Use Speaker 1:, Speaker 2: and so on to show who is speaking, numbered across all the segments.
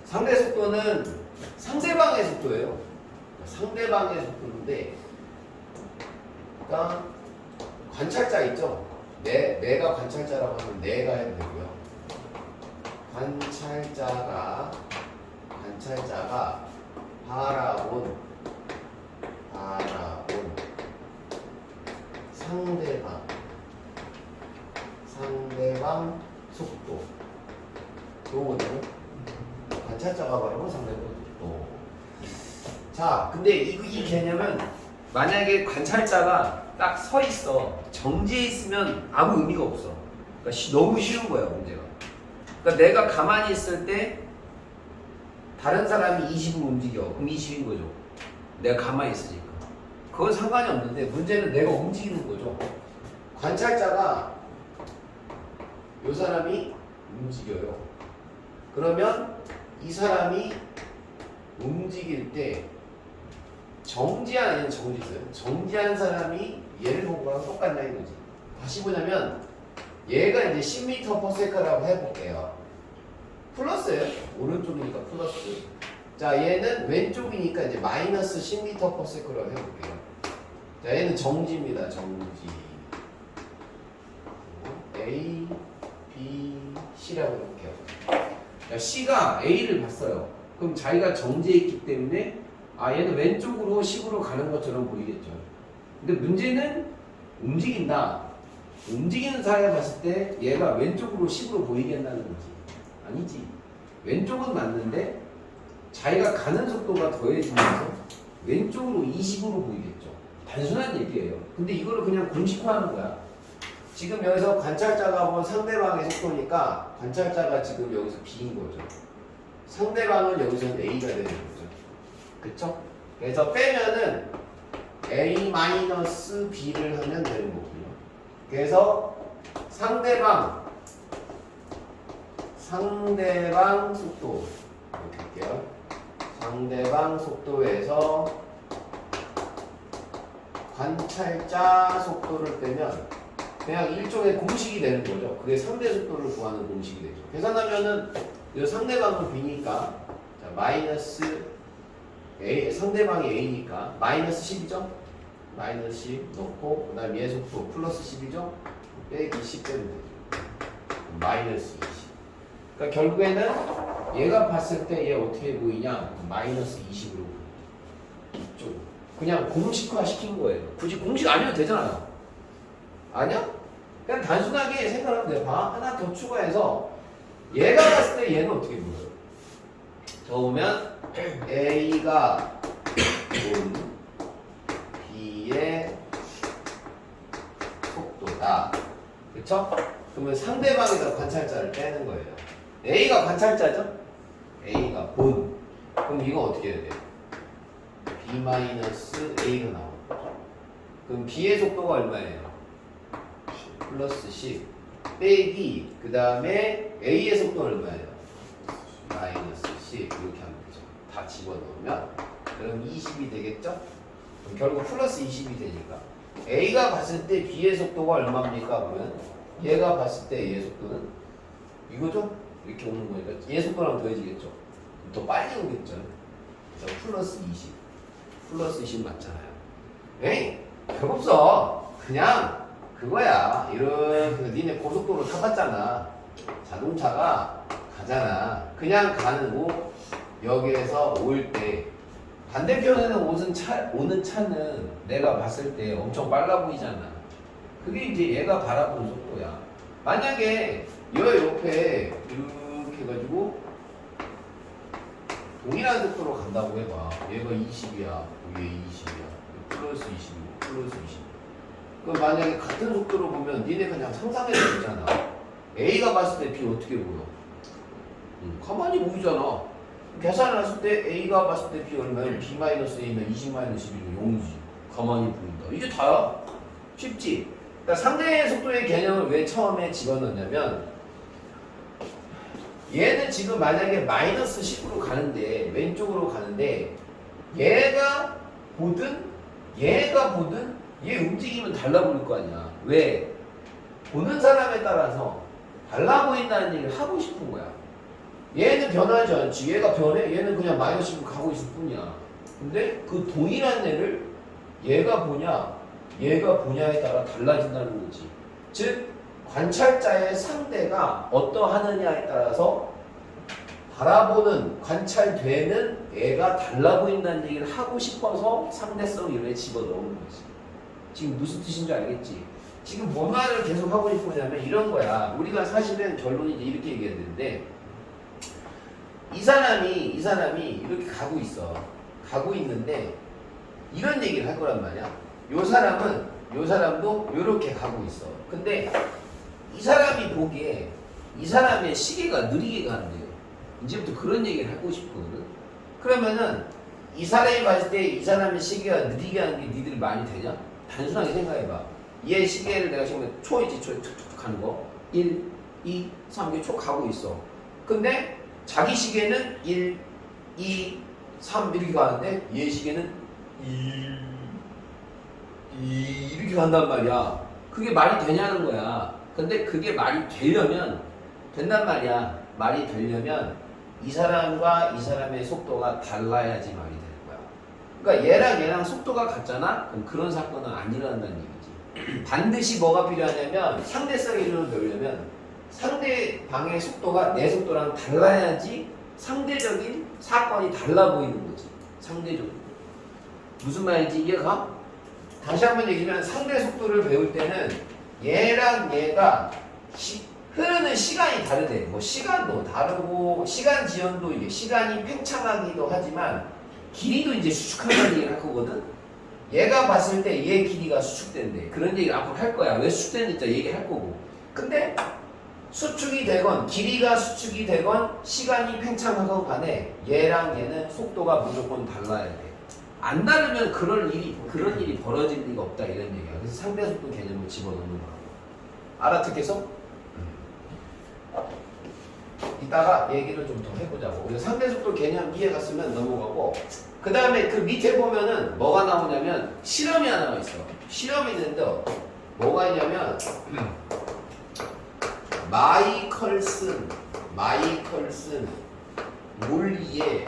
Speaker 1: 상대 속도는 상대방의 속도예요. 상대방의 속도인데, 그러니까 관찰자 있죠? 내가 관찰자라고 하면 내가 해도 되고요. 관찰자가 바라본 상대방 속도. 요거는 관찰자가 바라본 상대방 속도. 자, 근데 이 개념은 만약에 관찰자가 딱 서 있어. 정지해 있으면 아무 의미가 없어. 그러니까 너무 쉬운 거야, 문제가. 그러니까 내가 가만히 있을 때 다른 사람이 20으로 움직여. 그럼 20인 거죠. 내가 가만히 있으니까. 그건 상관이 없는데 문제는 내가 움직이는 거죠. 관찰자가 이 사람이 움직여요. 그러면 이 사람이 움직일 때 정지한 사람이 얘를 본 거랑 똑같냐 이거지. 다시 보자면 얘가 이제 10m/s라고 해볼게요. 플러스예요. 오른쪽이니까 플러스. 자, 얘는 왼쪽이니까 이제 마이너스 10m/s라고 해볼게요. 자, 얘는 정지입니다. 정지. A, B, C라고 해볼게요. 자, C가 A를 봤어요. 그럼 자기가 정지해 있기 때문에 얘는 왼쪽으로 10으로 가는 것처럼 보이겠죠. 근데 문제는 움직인다. 움직이는 사람을 봤을 때 얘가 왼쪽으로 10으로 보이겠다는 거지. 아니지. 왼쪽은 맞는데 자기가 가는 속도가 더해지면서 왼쪽으로 20으로 보이겠죠. 단순한 얘기예요. 근데 이거를 그냥 공식화하는 거야. 지금 여기서 관찰자가 본 상대방의 속도니까 관찰자가 지금 여기서 B인 거죠. 상대방은 여기서는 A가 되는 거죠. 그쵸? 그래서 빼면은 A-B를 하면 되는 거고요. 그래서 상대방 속도 이렇게 할게요. 상대방 속도에서 관찰자 속도를 빼면 그냥 일종의 공식이 되는 거죠. 그게 상대 속도를 구하는 공식이 되죠. 계산하면은 이 상대방은 B니까 자, 마이너스 A, 상대방이 A니까 마이너스 10이죠? 마이너스 10 넣고 그 다음에 얘 속도 플러스 10이죠? 빼기 10 빼면 되죠. 마이너스 20. 그러니까 결국에는 얘가 봤을 때 얘 어떻게 보이냐? 마이너스 20으로 이쪽. 그냥 공식화 시킨 거예요. 굳이 공식 아니어도 되잖아요. 아니야? 그냥 단순하게 생각하면 돼요. 봐. 하나 더 추가해서 얘가 봤을 때 얘는 어떻게 보여요? 저 보면 A가 본 B의 속도다. 그쵸? 그러면 상대방에다 관찰자를 빼는 거예요. A가 관찰자죠? A가 본. 그럼 이거 어떻게 해야 돼요? B-A가 나오는 거죠. 그럼 B의 속도가 얼마예요? 플러스 10 빼기 그 다음에 A의 속도는 얼마예요? 마이너스 10 이렇게 하면 되죠. 다 집어넣으면 그럼 20이 되겠죠? 그럼 결국 플러스 20이 되니까 A가 봤을 때 B의 속도가 얼마입니까? 그러면 얘가 봤을 때 얘의 속도는 이거죠? 이렇게 오는 거니까 얘 속도랑 더해지겠죠? 더 빨리 오겠죠? 그래서 플러스 20 플러스 20 맞잖아요. 에이 별거 없어. 그냥 그거야. 이렇게 니네 고속도로 타봤잖아. 자동차가 가잖아. 그냥 가는 거 여기에서 올 때 반대편에는 오는 차는 내가 봤을 때 엄청 빨라 보이잖아. 그게 이제 얘가 바라보는 속도야. 만약에 여 옆에 이렇게 해가지고 동일한 속도로 간다고 해봐. 얘가 20이야. 얘 20이야. 플러스 20이고 플러스 20. 그럼 만약에 같은 속도로 보면 니네 그냥 상상해도 되잖아. A가 봤을 때 B 어떻게 보여? 가만히 보이잖아. 계산을 했을 때 A가 봤을 때 B 얼마예요? B-A면 20-11이면 0이지. 가만히 보인다. 이게 다야. 쉽지? 그러니까 상대의 속도의 개념을 왜 처음에 집어넣냐면 얘는 지금 만약에 마이너스 10으로 가는데 왼쪽으로 가는데 얘가 보든 얘 움직이면 달라 보일 거 아니야. 왜? 보는 사람에 따라서 달라 보인다는 얘기를 하고 싶은 거야. 얘는 변하지 않지. 얘가 변해? 얘는 그냥 마이너스로 가고 있을 뿐이야. 근데 그 동일한 애를 얘가 보냐, 얘가 보냐에 따라 달라진다는 거지. 즉, 관찰자의 상대가 어떠하느냐에 따라서 바라보는, 관찰되는 애가 달라 보인다는 얘기를 하고 싶어서 상대성 이론에 집어넣은 거지. 지금 무슨 뜻인지 알겠지? 지금 뭔 말을 계속 하고 싶으냐면 이런 거야. 우리가 사실은 결론이 이제 이렇게 얘기해야 되는데, 이 사람이 이렇게 가고 있어. 가고 있는데 이런 얘기를 할 거란 말이야. 요 사람도 이렇게 가고 있어. 근데 이 사람이 보기에 이 사람의 시계가 느리게 가는데요. 이제부터 그런 얘기를 하고 싶거든. 그러면은 이 사람이 봤을 때 이 사람의 시계가 느리게 하는 게 니들이 말이 되냐? 단순하게 생각해봐. 얘 시계를 내가 지금 초 있지, 초 툭툭 가는 거. 1, 2, 3, 이게 초 가고 있어. 근데 자기 시계는 1, 2, 3 이렇게 가는데 얘 시계는 2 이렇게 간단 말이야. 그게 말이 되냐는 거야. 근데 그게 말이 되려면 된단 말이야. 말이 되려면 이 사람과 이 사람의 속도가 달라야지 말이 되는 거야. 그러니까 얘랑 속도가 같잖아? 그럼 그런 사건은 안 일어난다는 얘기지. 반드시 뭐가 필요하냐면 상대성 이론을 배우려면 상대방의 속도가 내 속도랑 달라야지 상대적인 사건이 달라 보이는 거지. 상대적으로. 무슨 말인지 이해가? 다시 한번 얘기하면 상대 속도를 배울 때는 얘랑 얘가 흐르는 시간이 다르대. 뭐 시간도 다르고 시간 지연도 이게 시간이 팽창하기도 하지만 길이도 이제 수축한다는 얘기를 할 거거든. 얘가 봤을 때 얘 길이가 수축된대. 그런 얘기를 앞으로 할 거야. 왜 수축되는지 얘기할 거고. 근데 수축이 되건 길이가 수축이 되건 시간이 팽창하건 간에 얘랑 얘는 속도가 무조건 달라야 돼. 안 다르면 그런 일이 벌어질 리가 없다 이런 얘기야. 그래서 상대 속도 개념을 집어넣는 거라고. 알아듣겠어? 이따가 얘기를 좀 더 해보자고. 그래서 상대 속도 개념 이해가 쓰면 넘어가고, 그 다음에 그 밑에 보면은 뭐가 나오냐면 실험이 하나가 있어. 실험이 있는데 뭐가 있냐면 마이컬슨 몰리의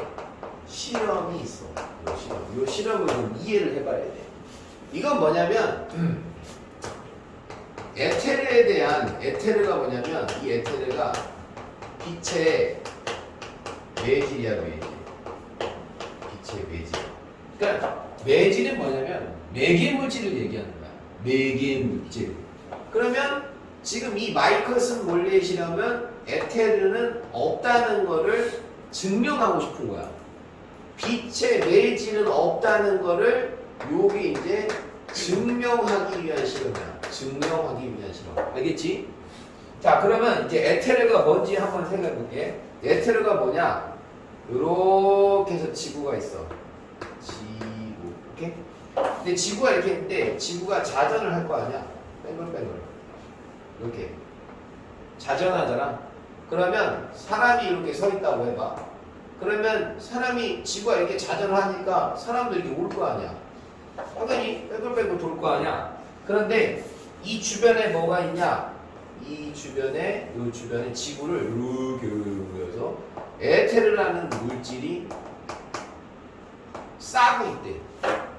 Speaker 1: 실험이 있어. 요 실험을 좀 이해를 해봐야 돼. 이건 뭐냐면 에테르가 뭐냐면 이 에테르가 빛의 매질이야, 매질. 빛의 매질. 그러니까 매질은 뭐냐면 매개물질을 얘기하는 거야. 매개물질. 그러면 지금 이 마이클슨 몰리의 실험은 에테르는 없다는 거를 증명하고 싶은 거야. 빛의 매질은 없다는 거를 요게 이제 증명하기 위한 실험이야. 증명하기 위한 실험. 알겠지? 자, 그러면 이제 에테르가 뭔지 한번 생각해 볼게. 에테르가 뭐냐? 요렇게 해서 지구가 있어. 지구. 오케이? 근데 지구가 이렇게 있는데 지구가 자전을 할 거 아니야? 뱅글뱅글. 이렇게 자전하잖아. 그러면 사람이 이렇게 서 있다고 해봐. 그러면 사람이 지구가 이렇게 자전을 하니까 사람도 이렇게 올 거 아니야. 당연히 뺑글뺑글 돌 거 아니야. 그런데 이 주변에 뭐가 있냐? 이 주변에 지구를 이렇게 해서 에테르라는 물질이 싸고 있대.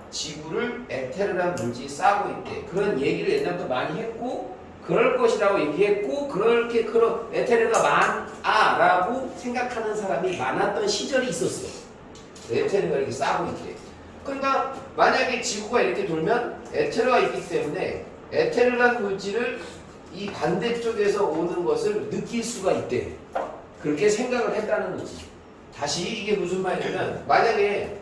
Speaker 1: 지구를 에테르라는 물질이 싸고 있대. 그런 얘기를 옛날부터 많이 했고, 그럴 것이라고 얘기했고, 그렇게 그런 에테르가 많아라고 생각하는 사람이 많았던 시절이 있었어. 에테르가 이렇게 싸고 있대. 그러니까 만약에 지구가 이렇게 돌면 에테르가 있기 때문에 에테르라는 물질을 이 반대쪽에서 오는 것을 느낄 수가 있대. 그렇게 생각을 했다는 거지. 다시 이게 무슨 말이냐면 만약에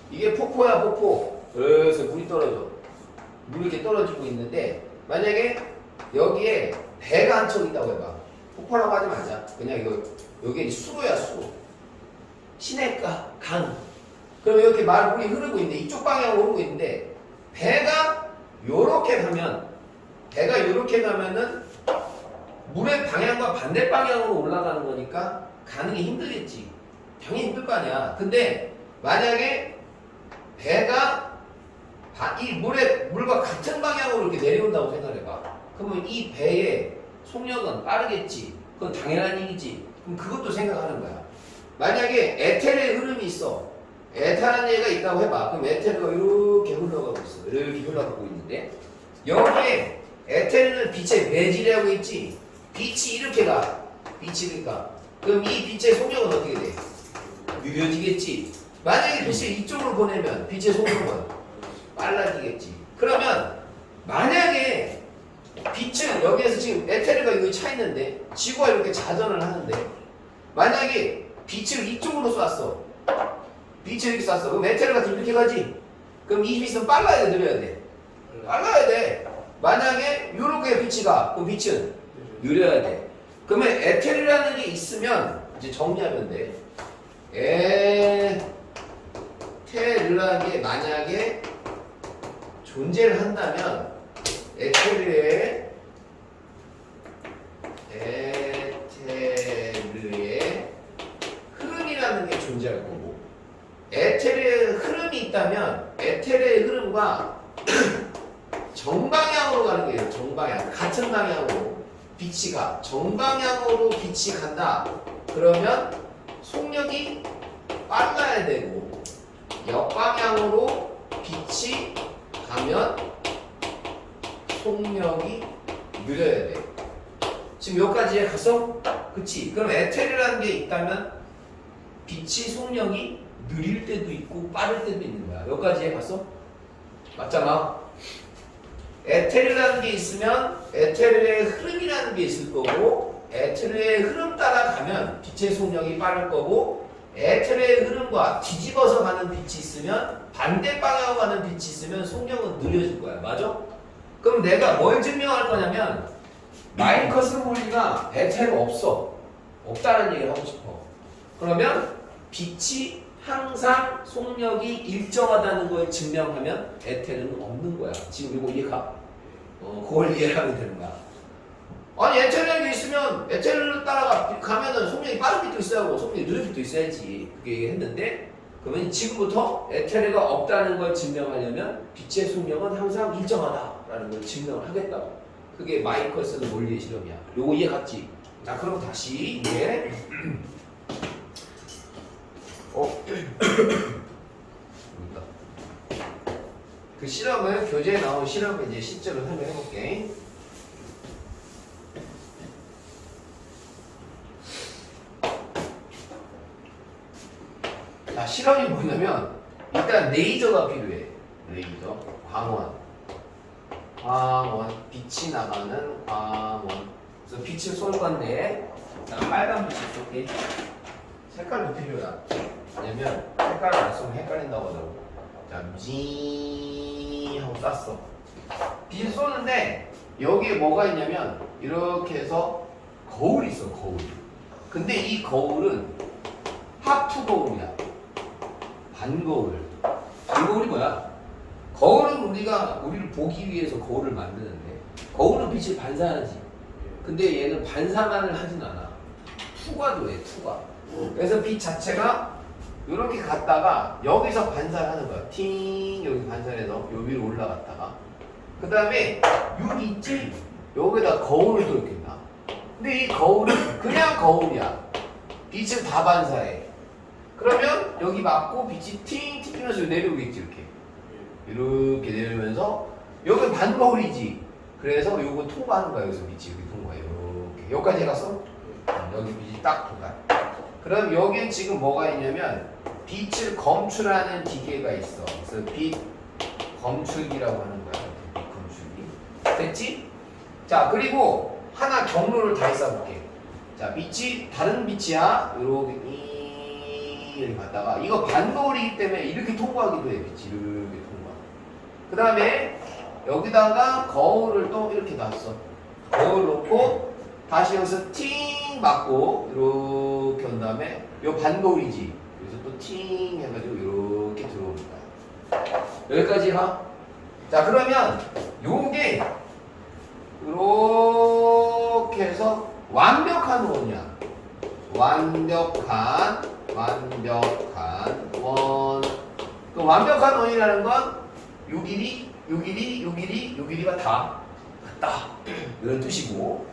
Speaker 1: 이게 폭포야, 폭포. 그래서 물이 떨어져. 물이 이렇게 떨어지고 있는데 만약에 여기에 배가 한 척 있다고 해봐. 폭포라고 하지 말자. 그냥 여기 수로야, 수로. 시내가 강. 그럼 이렇게 물이 흐르고 있는데 이쪽 방향으로 흐르고 있는데 배가 요렇게 가면은 물의 방향과 반대 방향으로 올라가는 거니까 가는 게 힘들겠지. 당연히 힘들 거 아니야. 근데 만약에 배가 이 물과 같은 방향으로 이렇게 내려온다고 생각해봐. 그러면 이 배의 속력은 빠르겠지. 그건 당연한 얘기지. 그럼 그것도 생각하는 거야. 만약에 에텔의 흐름이 있어. 에탄한 얘가 있다고 해봐. 그럼 에테르가 이렇게 흘러가고 있어. 이렇게 흘러가고 있는데 여기에 에테르는 빛의 매질이라고 있지. 빛이 이렇게 가. 빛이 가. 그럼 이 빛의 속력은 어떻게 돼? 느려지겠지. 만약에 빛을 이쪽으로 보내면 빛의 속력은 빨라지겠지. 그러면 만약에 빛은 여기에서 지금 에테르가 여기 차 있는데 지구가 이렇게 자전을 하는데 만약에 빛을 이쪽으로 쐈어. 빛을 이렇게 쐈어. 그럼 에테르가 이렇게 가지. 그럼 이 빛은 빨라야 돼, 느려야 돼? 빨라야 돼. 만약에 이렇게 빛이 가. 그럼 빛은 느려야 돼. 그러면 에테르라는 게 있으면 이제 정리하면 돼. 에테르라는 게 만약에 존재를 한다면 에테르의 흐름이라는 게 존재할 거고 에테르의 흐름이 있다면 에테르의 흐름과 정방향으로 가는 게예요. 정방향. 같은 방향으로 빛이 가. 정방향으로 빛이 간다. 그러면 속력이 빨라야 되고 역방향으로 빛이 가면 속력이 느려야 돼. 지금 여기까지 갔어? 그치? 그럼 에테르라는 게 있다면 빛이 속력이 느릴 때도 있고 빠를 때도 있는 거야. 여기까지 해봤어? 맞잖아. 에테르라는 게 있으면 에테르의 흐름이라는 게 있을 거고 에테르의 흐름 따라 가면 빛의 속력이 빠를 거고 에테르의 흐름과 뒤집어서 가는 빛이 있으면 반대 방향으로 가는 빛이 있으면 속력은 느려질 거야. 맞아? 그럼 내가 뭘 증명할 거냐면 마이커스 원리가 에테르 없어. 없다는 얘기를 하고 싶어. 그러면 빛이 항상 속력이 일정하다는 걸 증명하면 에테르는 없는 거야. 지금 이거 이해가? 그걸 이해하면 되는 거야. 아니 에테르라는 게 있으면 에테르를 따라가 가면은 속력이 빠른 빛도 있어야 하고 속력이 느린 빛도 있어야지. 그렇게 얘기했는데 그러면 지금부터 에테르가 없다는 걸 증명하려면 빛의 속력은 항상 일정하다라는 걸 증명을 하겠다고. 그게 마이커스 원리의 실험이야. 요거 이해 갔지? 자 그럼 다시 이제 그 실험을 교재에 나온 실험을 이제 실제로 설명해 볼게. 자 실험이 뭐냐면 일단 레이저가 필요해. 레이저, 광원, 빛이 나가는 광원. 그래서 빛을 쏠 건데 빨간 빛을 쏠게. 색깔도 필요하다. 왜냐면 색깔을 안 쓰면 헷갈린다고 하더라고. 자, 하고 쐈어. 빛을 쏘는데 여기에 뭐가 있냐면 이렇게 해서 거울이 있어. 거울. 근데 이 거울은 하프 거울이야. 반거울. 반거울이 뭐야? 거울은 우리를 보기 위해서 거울을 만드는데 거울은 빛을 반사하지. 근데 얘는 반사만을 하진 않아. 투과도 해. 투과. 그래서 빛 자체가 이렇게 갔다가 여기서 반사를 하는 거야. 팅 여기 반사해서 요 위로 올라갔다가 그 다음에 여기 있지? 여기다 거울을 또 이렇게 놔. 근데 이 거울은 그냥 거울이야. 빛을 다 반사해. 그러면 여기 맞고 빛이 팅 튀면서 내려오겠지. 이렇게 내려오면서 여기 반거울이지. 그래서 요거 통과하는 거야. 여기서 빛이 여기 통과해. 이렇게 여기까지 갔어? 여기 빛이 딱 통과. 그럼 여기에 지금 뭐가 있냐면 빛을 검출하는 기계가 있어. 그래서 빛 검출기라고 하는 거야. 빛 검출기. 됐지? 자 그리고 하나 경로를 다시 쏴볼게. 자 빛이 다른 빛이야. 이렇게 갔다가 이거 반거울이기 때문에 이렇게 통과하기도 해. 빛이 이렇게 통과. 그 다음에 여기다가 거울을 또 이렇게 놨어. 거울 놓고 다시 여기서 팅 맞고 이렇게 온 다음에 요 반거울이지. 그래서 또 팅 해가지고 이렇게 들어오는 거야. 여기까지 가. 자 그러면 요게 이렇게 해서 완벽한 원이야. 완벽한 원. 그 완벽한 원이라는 건 요 길이가 다 같다. 이런 뜻이고.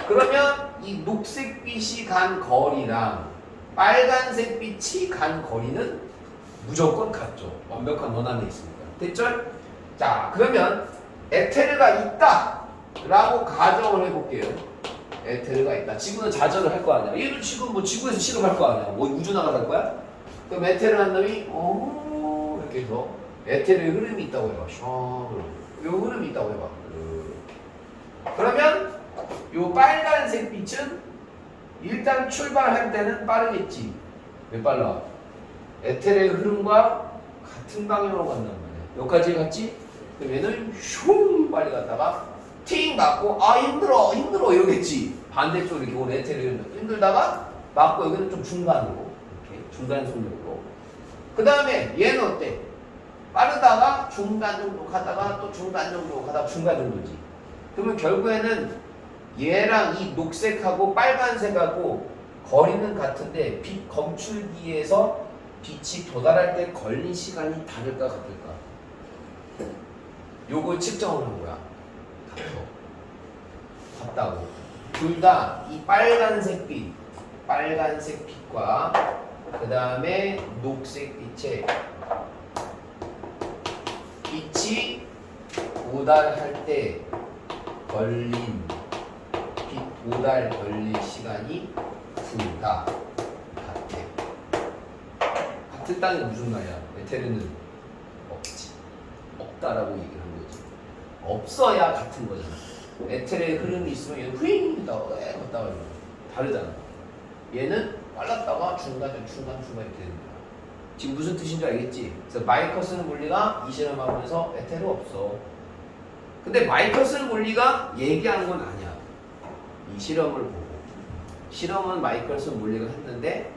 Speaker 1: 그러면 이 녹색 빛이 간 거리랑 빨간색 빛이 간 거리는 무조건 같죠. 완벽한 원안에 있습니다. 됐죠? 자, 그러면 에테르가 있다 라고 가정을 해볼게요. 에테르가 있다. 지구는 자전을 할 거 아니야. 얘도 지금 뭐 지구에서 실험할 거 아니야. 뭐 우주 나갈 거야? 그럼 에테르 한 놈이 이렇게 해서 에테르의 흐름이 있다고 해봐. 요 흐름이 있다고 해봐. 그러면 요 빨간색 빛은 일단 출발할 때는 빠르겠지. 왜 빨라? 에테르의 흐름과 같은 방향으로 간단 말이야. 여기까지 갔지? 그럼 얘는 슝 빨리 갔다가 팅 맞고 힘들어 이러겠지. 반대쪽으로 이렇게 온 에테르는 힘들다가 맞고 여기는 좀 중간으로 이렇게 중간 속력으로. 그 다음에 얘는 어때? 빠르다가 중간 정도 가다가 또 중간 정도 가다가 중간 정도지. 그러면 결국에는 얘랑 이 녹색하고 빨간색하고 거리는 같은데 빛 검출기에서 빛이 도달할 때 걸린 시간이 다를까 같을까? 요걸 측정을 한 거야. 같다고. 둘 다 이 빨간색 빛과 그 다음에 녹색 빛의 빛이 도달할 때 걸린 빛 도달 걸릴 시간이 둘 다 같대. 같다는 게 무슨 말이야? 에테르는 없지. 없다라고 얘기를 한 거지. 없어야 같은 거잖아. 에테르의 흐름이 있으면 얘는 휘잉 갔다가 다르잖아. 얘는 빨랐다가 중간 이렇게 되는 거야. 지금 무슨 뜻인지 알겠지? 그래서 마이커슨 물리가 이 실험하면서 에테르 없어. 근데 마이커슨 물리가 얘기한 건 아니야. 이 실험을 보고. 실험은 마이커슨 물리가 했는데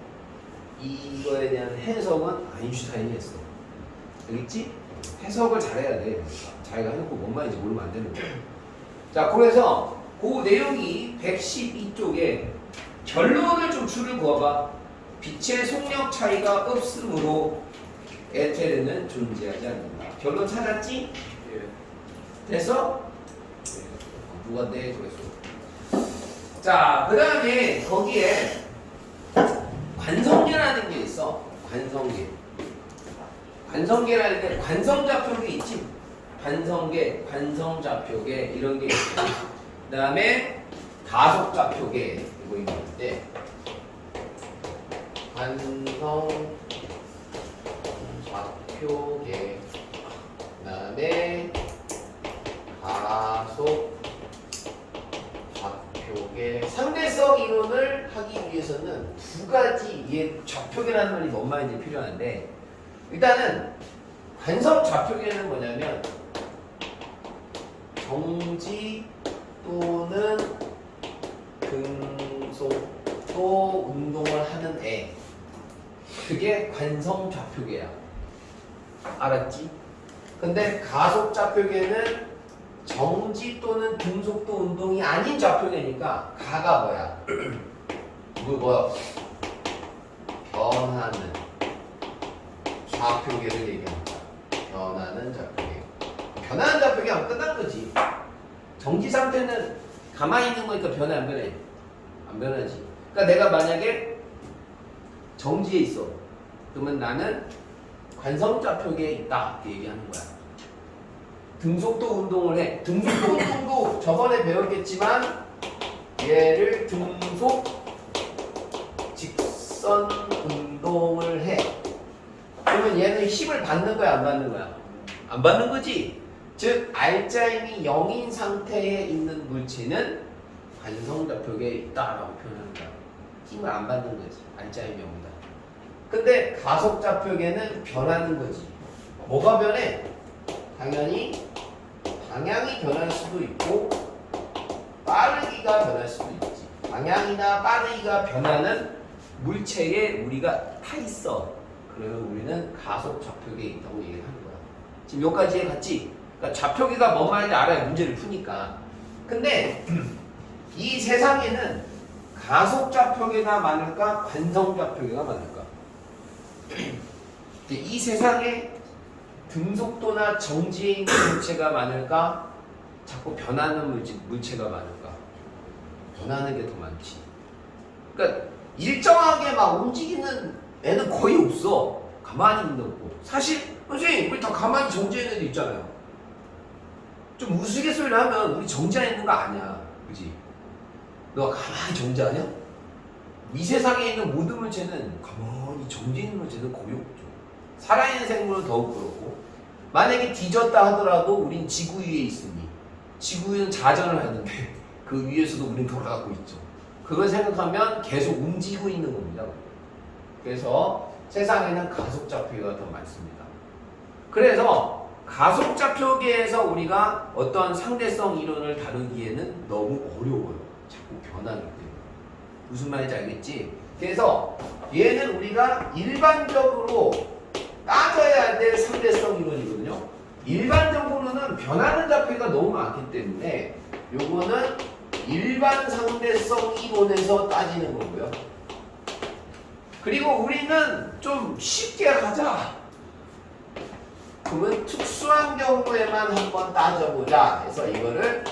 Speaker 1: 이거에 대한 해석은 아인슈타인이 했어. 알겠지? 해석을 잘해야 돼. 자기가 해놓고 뭔 말인지 모르면 안 되는 거야. 자, 그래서 그 내용이 112쪽에 결론을 좀 줄을 그어봐. 빛의 속력 차이가 없으므로 에테르는 존재하지 않는다. 결론 찾았지? 됐어? 누가 내 그랬어. 자, 그 다음에 거기에 관성계라는 게 있어. 관성계라는 게 관성좌표계 있지? 관성계, 관성좌표계 이런 게 있고, 그 다음에 가속좌표계 이거 있는데 관성좌표계 그 다음에 가속좌표계. 상대성 이론을 하기 위해서는 두 가지 좌표계라는 말이 뭔 말인지 필요한데, 일단은 관성좌표계는 뭐냐면 정지 또는 등속도 운동을 하는 애, 그게 관성좌표계야. 알았지? 근데 가속좌표계는 정지 또는 등속도 운동이 아닌 좌표계니까 가가 뭐야? 뭐야? 변하는 좌표계를 얘기합니다. 변하는 좌표계. 변하는 좌표계 하면 끝난 거지. 정지 상태는 가만히 있는 거니까 변해 안 변해? 안 변하지. 그러니까 내가 만약에 정지에 있어. 그러면 나는 관성좌표계에 있다 이렇게 얘기하는 거야. 등속도 운동을 해. 등속도 운동도 저번에 배웠겠지만 얘를 등속 직선 운동을 해. 그러면 얘는 힘을 받는 거야 안 받는 거야? 안 받는 거지. 즉 알짜임이 0인 상태에 있는 물체는 관성좌표계에 있다라고 표현하는 거야. 힘을 안 받는 거지. 알짜임이 0이다. 근데 가속좌표계는 변하는 거지. 뭐가 변해? 당연히 방향이 변할 수도 있고 빠르기가 변할 수도 있지. 방향이나 빠르기가 변하는 물체에 우리가 타 있어. 그러면 우리는 가속좌표계에 있다고 얘기를 하는 거야. 지금 여기까지 갔지? 그러니까 좌표계가 뭔 말인지 알아야 문제를 푸니까. 근데 이 세상에는 가속좌표계가 많을까? 관성좌표계가 많을까? 이 세상에 등속도나 정지에 있는 물체가 많을까? 자꾸 변하는 물체가 많을까? 변하는 게 더 많지. 그러니까 일정하게 막 움직이는 애는 거의 없어. 가만히 있는 거. 사실 선생님 우리 다 가만히 정지해 있는 애 있잖아요. 좀 우스갯소리를 하면 우리 정지해 있는 거 아니야. 그지? 너가 가만히 정지하냐? 이 세상에 있는 모든 물체는 가만히 정지해 있는 물체는 거의 없죠. 살아있는 생물은 더욱 그렇고 만약에 뒤졌다 하더라도 우린 지구 위에 있으니 지구는 자전을 하는데 그 위에서도 우린 돌아가고 있죠. 그걸 생각하면 계속 움직이고 있는 겁니다. 그래서 세상에는 가속좌표가 더 많습니다. 그래서 가속좌표계에서 우리가 어떤 상대성 이론을 다루기에는 너무 어려워요. 자꾸 변하기 때문에. 무슨 말인지 알겠지? 그래서 얘는 우리가 일반적으로 따져야 될 상대성 이론이거든요. 일반적으로는 변하는 좌표가 너무 많기 때문에 요거는 일반 상대성 이론에서 따지는 거고요. 그리고 우리는 좀 쉽게 가자. 그러면 특수한 경우에만 한번 따져보자 해서 이거를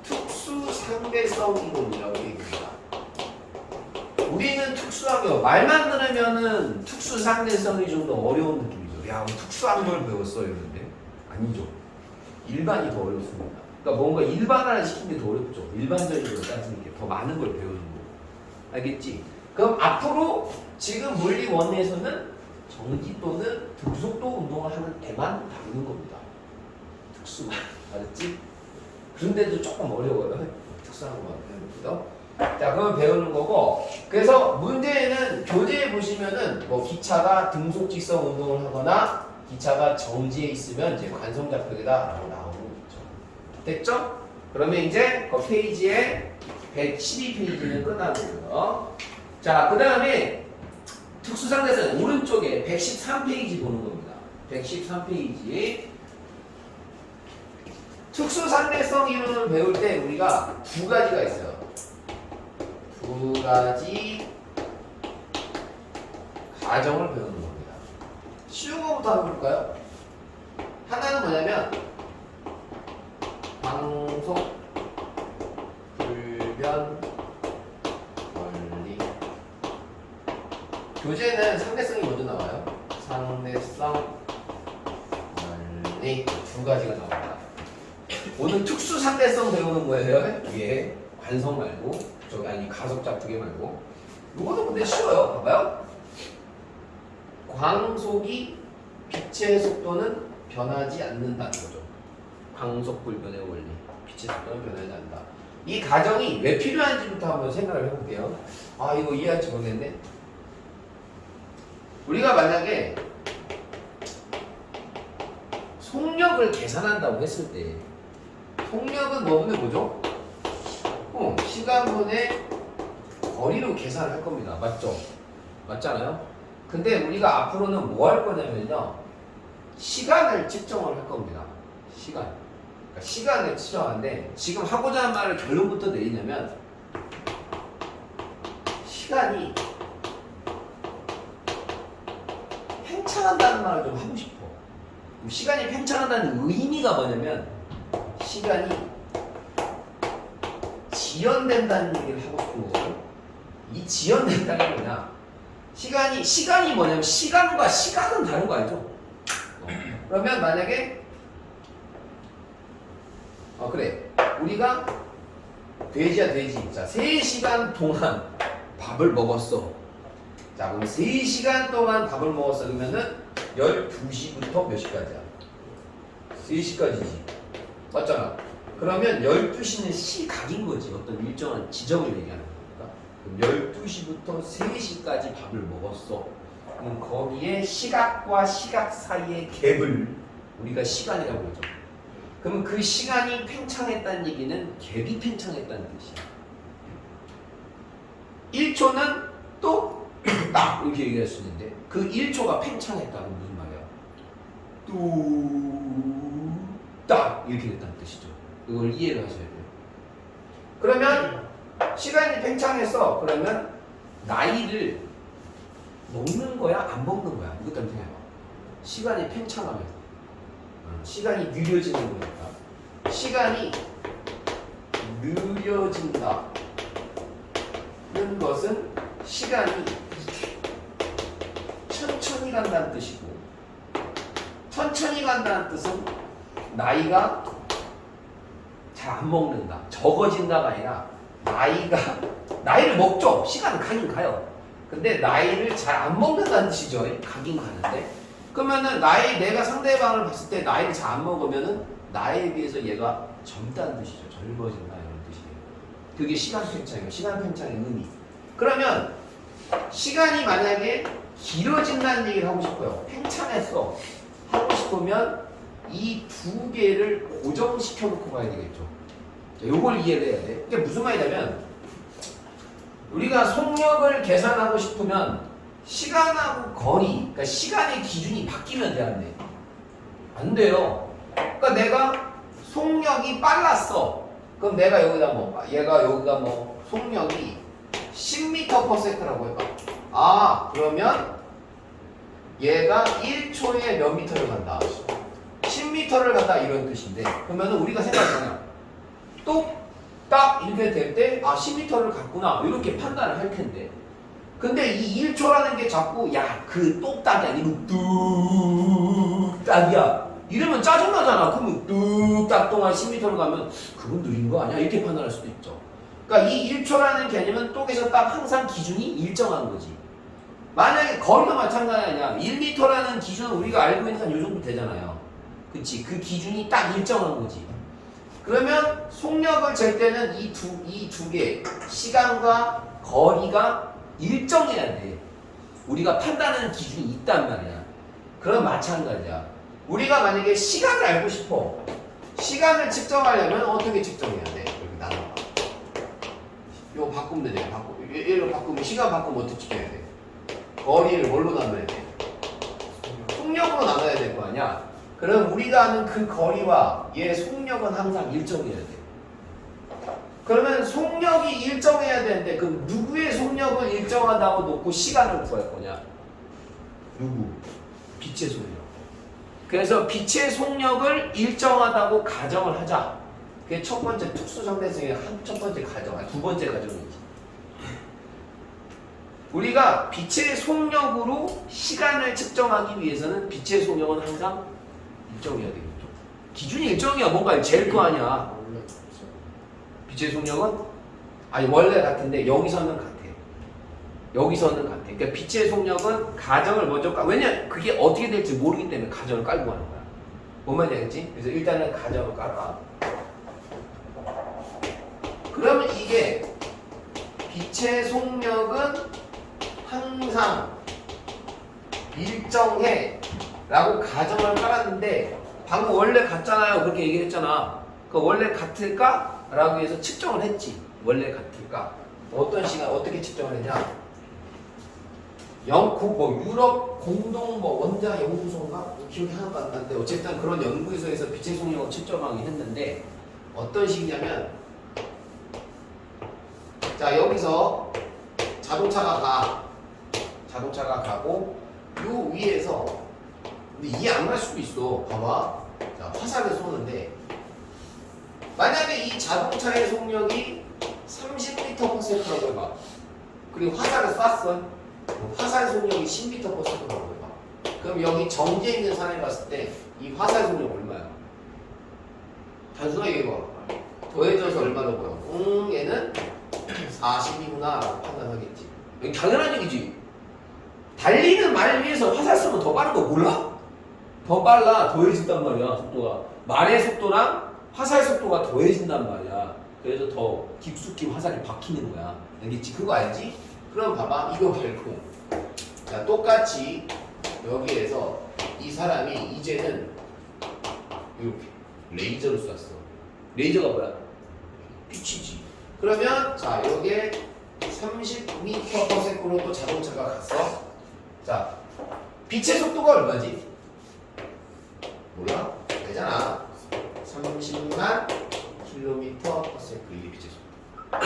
Speaker 1: 특수 상대성 이론이라고 얘기합니다. 우리는 특수한 경우 말만 들으면은 특수 상대성이 좀 더 어려운 느낌이죠. 야, 특수한 걸 배웠어 이러는데 아니죠. 일반이 더 어렵습니다. 그러니까 뭔가 일반화를 시키는 게 더 어렵죠. 일반적인 걸 따지는 게 더 많은 걸 배우는 거. 알겠지? 그럼 앞으로 지금 물리 원에서는 정지 또는 등속도 운동을 하는 애만 다루는 겁니다. 특수만. 알았지? 그런데도 조금 어려워요. 특수한 거 배우는 거. 자, 그건 배우는 거고. 그래서 문제에는 교재에 보시면은 뭐 기차가 등속 직선 운동을 하거나 기차가 정지에 있으면 이제 관성좌표계다라고 나오는 거죠. 됐죠? 그러면 이제 그 페이지에 112페이지는 끝나고요. 자, 그 다음에 특수상대성 오른쪽에 113페이지 보는 겁니다. 113페이지. 특수상대성 이론을 배울 때 우리가 두 가지가 있어요. 두 가지 가정을 배우는 겁니다. 쉬운 거부터 한번 볼까요? 하나는 뭐냐면 방속 불변 원리. 교재는 상대성이 먼저 나와요. 상대성 원리 두 가지가 나옵니다. 오늘 특수 상대성 배우는 거예요. 위에 관성 말고 저기 아니 가속좌표계 말고. 이거는 근데 쉬워요. 봐봐요. 광속이 빛의 속도는 변하지 않는다는 거죠. 광속 불변의 원리. 빛의 속도는 변하지 않는다. 이 가정이 왜 필요한지부터 한번 생각을 해볼게요. 아, 이거 이해할지 모르겠네. 우리가 만약에 속력을 계산한다고 했을 때 속력은 뭐죠? 시간분의 거리로 계산을 할 겁니다. 맞죠? 맞잖아요? 근데 우리가 앞으로는 뭐 할 거냐면요. 시간을 측정을 할 겁니다. 시간. 그러니까 시간을 측정하는데 지금 하고자 하는 말을 결론부터 내리냐면 시간이 팽창한다는 말을 좀 하고 싶어. 시간이 팽창한다는 의미가 뭐냐면 시간이 지연된다는 얘기를 하고 싶은 거고, 이 지연된다는 게 뭐냐? 시간이 뭐냐면 시간과 시간은 다른 거 알죠? 그러면 만약에 그래, 우리가 돼지야 돼지. 자, 3시간 동안 밥을 먹었어. 자, 그럼 3시간 동안 밥을 먹었어. 그러면은 12시부터 몇 시까지야? 3시까지지. 맞잖아. 그러면 12시는 시각인 거지. 어떤 일정한 지점을 얘기하는 거니까. 그럼 12시부터 3시까지 밥을 먹었어. 그럼 거기에 시각과 시각 사이의 갭을 우리가 시간이라고 그러죠. 그러면 그 시간이 팽창했다는 얘기는 갭이 팽창했다는 뜻이야. 1초는 또 딱 이렇게 얘기할 수 있는데 그 1초가 팽창했다는 무슨 말이야? 딱 이렇게 됐다는 뜻이죠. 이걸 이해를 하셔야 돼요. 그러면 시간이 팽창했어. 그러면 나이를 먹는 거야? 안 먹는 거야? 이것 때문에 생각해봐. 시간이 팽창하면 시간이 느려지는 거니까. 시간이 느려진다. 것은 시간이 천천히 간다는 뜻이고, 천천히 간다는 뜻은 나이가 잘 안 먹는다, 적어진다가 아니라 나이를 먹죠. 시간은 가긴 가요. 근데 나이를 잘 안 먹는다는 뜻이죠. 가긴 가는데. 그러면은 내가 상대방을 봤을 때 나이를 잘 안 먹으면은 나에 비해서 얘가 젊다는 뜻이죠. 젊어진다 이런 뜻이에요. 그게 시간 팽창이에요. 시간 팽창의 의미. 그러면 시간이 만약에 길어진다는 얘기를 하고 싶어요. 팽창했어 하고 싶으면 이 두 개를 고정시켜 놓고 가야 되겠죠. 자, 요걸 이해를 해야 돼. 이게 무슨 말이냐면 우리가 속력을 계산하고 싶으면 시간하고 거리, 그러니까 시간의 기준이 바뀌면 돼, 안 돼? 안 돼요. 그러니까 내가 속력이 빨랐어. 그럼 내가 얘가 여기다 속력이 10m/s라고 해봐. 그러면 얘가 1초에 몇 미터를 간다? 10m를 간다 이런 뜻인데, 그러면 우리가 생각하잖아. 딱 이렇게 될 때 10m를 갔구나 이렇게 판단을 할 텐데, 근데 이 1초라는 게 자꾸 그 똑딱이 아니고 뚝딱이야 이러면 짜증나잖아. 그러면 뚝딱 동안 10m를 가면 그건 느린 거 아니야? 이렇게 판단할 수도 있죠. 그러니까 이 1초라는 개념은 똑에서 딱 항상 기준이 일정한 거지. 만약에 거리도 마찬가지 아니야. 1m라는 기준은 우리가 알고 있는 한 요 정도 되잖아요. 그치? 그 기준이 딱 일정한 거지. 그러면 속력을 잴 때는 이 두 개, 시간과 거리가 일정해야 돼. 우리가 판단하는 기준이 있단 말이야. 그럼 마찬가지야. 우리가 만약에 시간을 알고 싶어. 시간을 측정하려면 어떻게 측정해야 돼? 여기 나눠봐. 이거 바꾸면 되네. 얘를 바꾸면, 시간 바꾸면 어떻게 측정해야 돼? 거리를 뭘로 나눠야 돼? 속력으로 나눠야 될 거 아니야? 그럼 우리가 아는 그 거리와 얘의 속력은 항상 일정해야 돼. 그러면 속력이 일정해야 되는데, 그럼 누구의 속력을 일정하다고 놓고 시간을 구할 거냐? 누구? 빛의 속력. 그래서 빛의 속력을 일정하다고 가정을 하자. 그게 첫 번째 특수정대성의 첫 번째 가정, 두 번째 가정이지. 우리가 빛의 속력으로 시간을 측정하기 위해서는 빛의 속력은 항상 일정해야 되겠죠. 기준이 일정이야. 뭔가 잴 거 아니야. 빛의 속력은 원래 같은데 여기서는 같아. 여기서는 같아. 그러니까 빛의 속력은 가정을 먼저 왜냐 그게 어떻게 될지 모르기 때문에 가정을 깔고 하는 거야. 뭔 말인지 알겠지? 그래서 일단은 가정을 깔아. 그러면 이게 빛의 속력은 항상 일정해 라고 가정을 깔았는데, 방금 원래 같잖아요. 그렇게 얘기를 했잖아. 그 원래 같을까? 라고 해서 측정을 했지. 원래 같을까? 어떤 시간 어떻게 측정을 했냐? 유럽 공동 원자 연구소인가? 기억이 하나도 안 나는데 어쨌든 그런 연구소에서 빛의 속력을 측정하긴 했는데, 어떤 식이냐면, 자 여기서 자동차가 가고 요 위에서, 근데 이해 안 갈 수도 있어. 봐봐. 자, 화살을 쏘는데 만약에 이 자동차의 속력이 30m/s라고 해봐. 그리고 화살을 쐈어. 화살 속력이 10m/s라고 해봐. 그럼 여기 정지해 있는 사람이 봤을 때 이 화살 속력 얼마야? 단순하게 얘기해봐. 더해져서 얼마 더 보여? 얘는 40이구나 라고 판단하겠지. 당연한 얘기지. 달리는 말을 위해서 화살 쏘면 더 빠른 거 몰라? 더 빨라. 더해진단 말이야. 속도가. 말의 속도랑 화살 속도가 더해진단 말이야. 그래서 더 깊숙이 화살이 박히는 거야. 알겠지? 그거 알지? 그럼 봐봐. 이거 말고, 자 똑같이 여기에서 이 사람이 이제는 이렇게 레이저를 쐈어. 레이저가 뭐야? 빛이지. 그러면 자 여기에 30m/s로 또 자동차가 갔어. 자 빛의 속도가 얼마지? 몰라? 되잖아. 30만 km/s 이게 빛의 속도.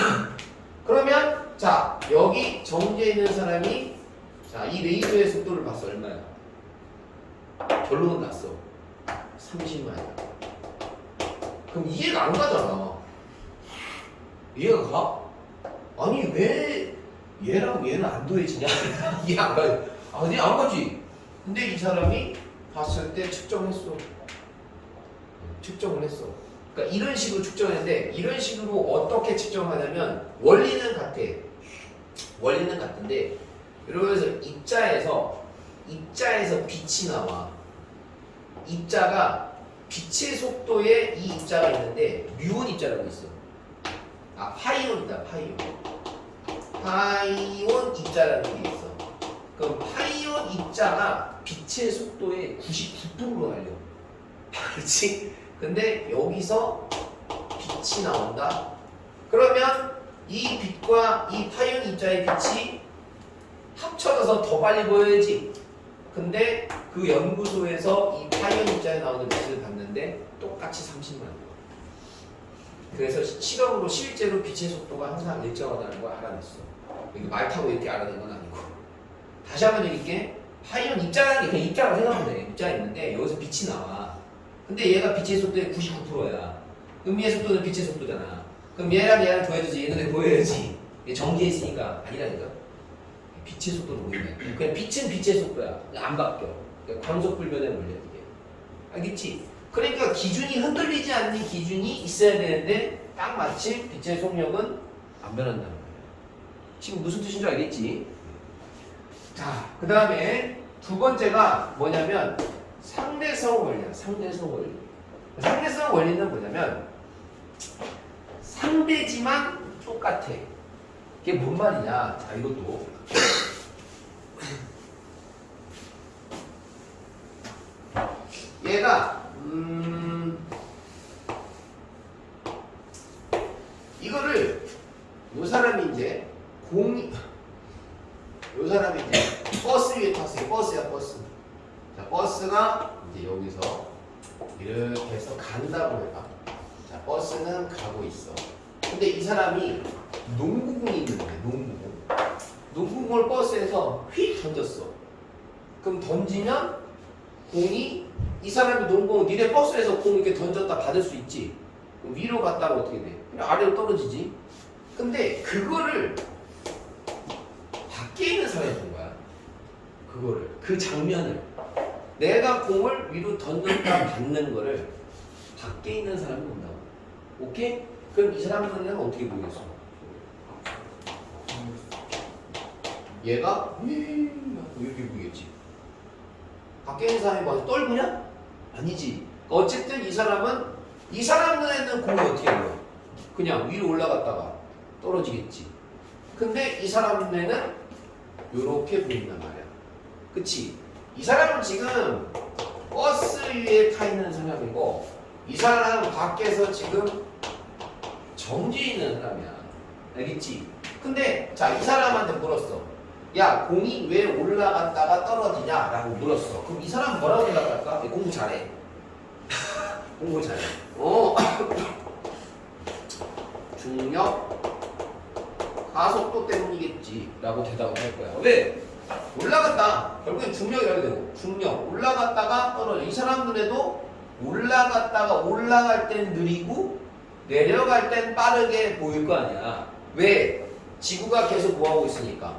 Speaker 1: 그러면 자 여기 정지해 있는 사람이 자 이 레이저의 속도를 봤어. 얼마야? 결론은 났어. 30만이야. 그럼 이해가 안 가잖아. 이해가 가? 아니 왜 얘랑 얘는 안 더해지냐? 이해 안 가요. 아니 안 가지. 근데 이 사람이 봤을 때 측정했어. 측정을 했어. 그러니까 이런 식으로 측정했는데 이런 식으로 어떻게 측정하냐면 원리는 같아. 원리는 같은데 이러면서 입자에서 빛이 나와. 입자가 빛의 속도에 이 입자가 있는데 뮤온 입자라고 있어. 아 파이온이다 파이온. 파이온 입자라는 게 있어. 그럼 파이온 입자가 빛의 속도의 99%로 달려. 그렇지? 근데 여기서 빛이 나온다. 그러면 이 빛과 이 파이온 입자의 빛이 합쳐져서 더 빨리 보여야지. 근데 그 연구소에서 이 파이온 입자에 나오는 빛을 봤는데 똑같이 30만 원. 그래서 실험으로 실제로 빛의 속도가 항상 일정하다는 걸 알아냈어. 이게 말 타고 이렇게 알아낸 건 아니고. 다시 한번 얘기할게. 파이온 입자라는 게 그냥 입자라고 생각하면 돼. 입자가 있는데 여기서 빛이 나와. 근데 얘가 빛의 속도의 99%야. 음미의 속도는 빛의 속도잖아. 그럼 얘랑 더해줘서 얘는 보여야지. 얘 정지해 있으니까 아니라니까. 빛의 속도를 모르네. 그냥 빛은 빛의 속도야. 안 바뀌어. 그러니까 광속불변의 원리야 이게. 알겠지? 그러니까 기준이 흔들리지 않는 기준이 있어야 되는데 딱 마침 빛의 속력은 안 변한다는 거예요. 지금 무슨 뜻인 줄 알겠지? 자, 그 다음에 두 번째가 뭐냐면 상대성 원리야. 상대성 원리. 상대성 원리는 뭐냐면 상대지만 똑같아. 이게 뭔 말이냐? 자, 이것도 얘가 이거를 요 사람이 이제 요 사람이 이제 버스 위에 탔어요. 버스야 버스. 자, 버스가 이제 여기서 이렇게 해서 간다고 해봐. 자, 버스는 가고 있어. 근데 이 사람이 농구공이 있는데 농구공을 버스에서 휙 던졌어. 그럼 던지면 공이 이 사람이 농구공 니네 버스에서 공 이렇게 던졌다 받을 수 있지. 그럼 위로 갔다가 어떻게 돼? 그냥 아래로 떨어지지. 근데 그거를 밖에 있는 사람이 본 거야. 그거를 그 장면을 내가 공을 위로 던졌다 받는 거를 밖에 있는 사람이 본다고. 오케이? 그럼 이 사람들은 어떻게 보겠어? 얘가 이렇게 보겠지. 밖에 있는 사람이 봐서 떨구냐? 아니지. 어쨌든 이 사람은 이 사람 눈에는 공이 어떻게 보여? 그냥 위로 올라갔다가 떨어지겠지. 근데 이 사람 눈에는 이렇게 보인단 말이야. 그치? 이 사람은 지금 버스 위에 타 있는 사람이고 이 사람은 밖에서 지금 정지해 있는 사람이야. 알겠지? 근데 자, 이 사람한테 물었어. 야, 공이 왜 올라갔다가 떨어지냐? 라고 물었어. 그럼 이 사람은 뭐라고 생각할까? 공부 잘해. 공부 잘해. 중력 가속도 때문이겠지 라고 대답을 할 거야. 왜? 올라갔다. 결국엔 중력이라고 되고 중력 올라갔다가 떨어져. 이 사람 눈에도 올라갔다가 올라갈 땐 느리고 내려갈 땐 빠르게 보일 거 아니야. 왜? 지구가 계속 뭐하고 있으니까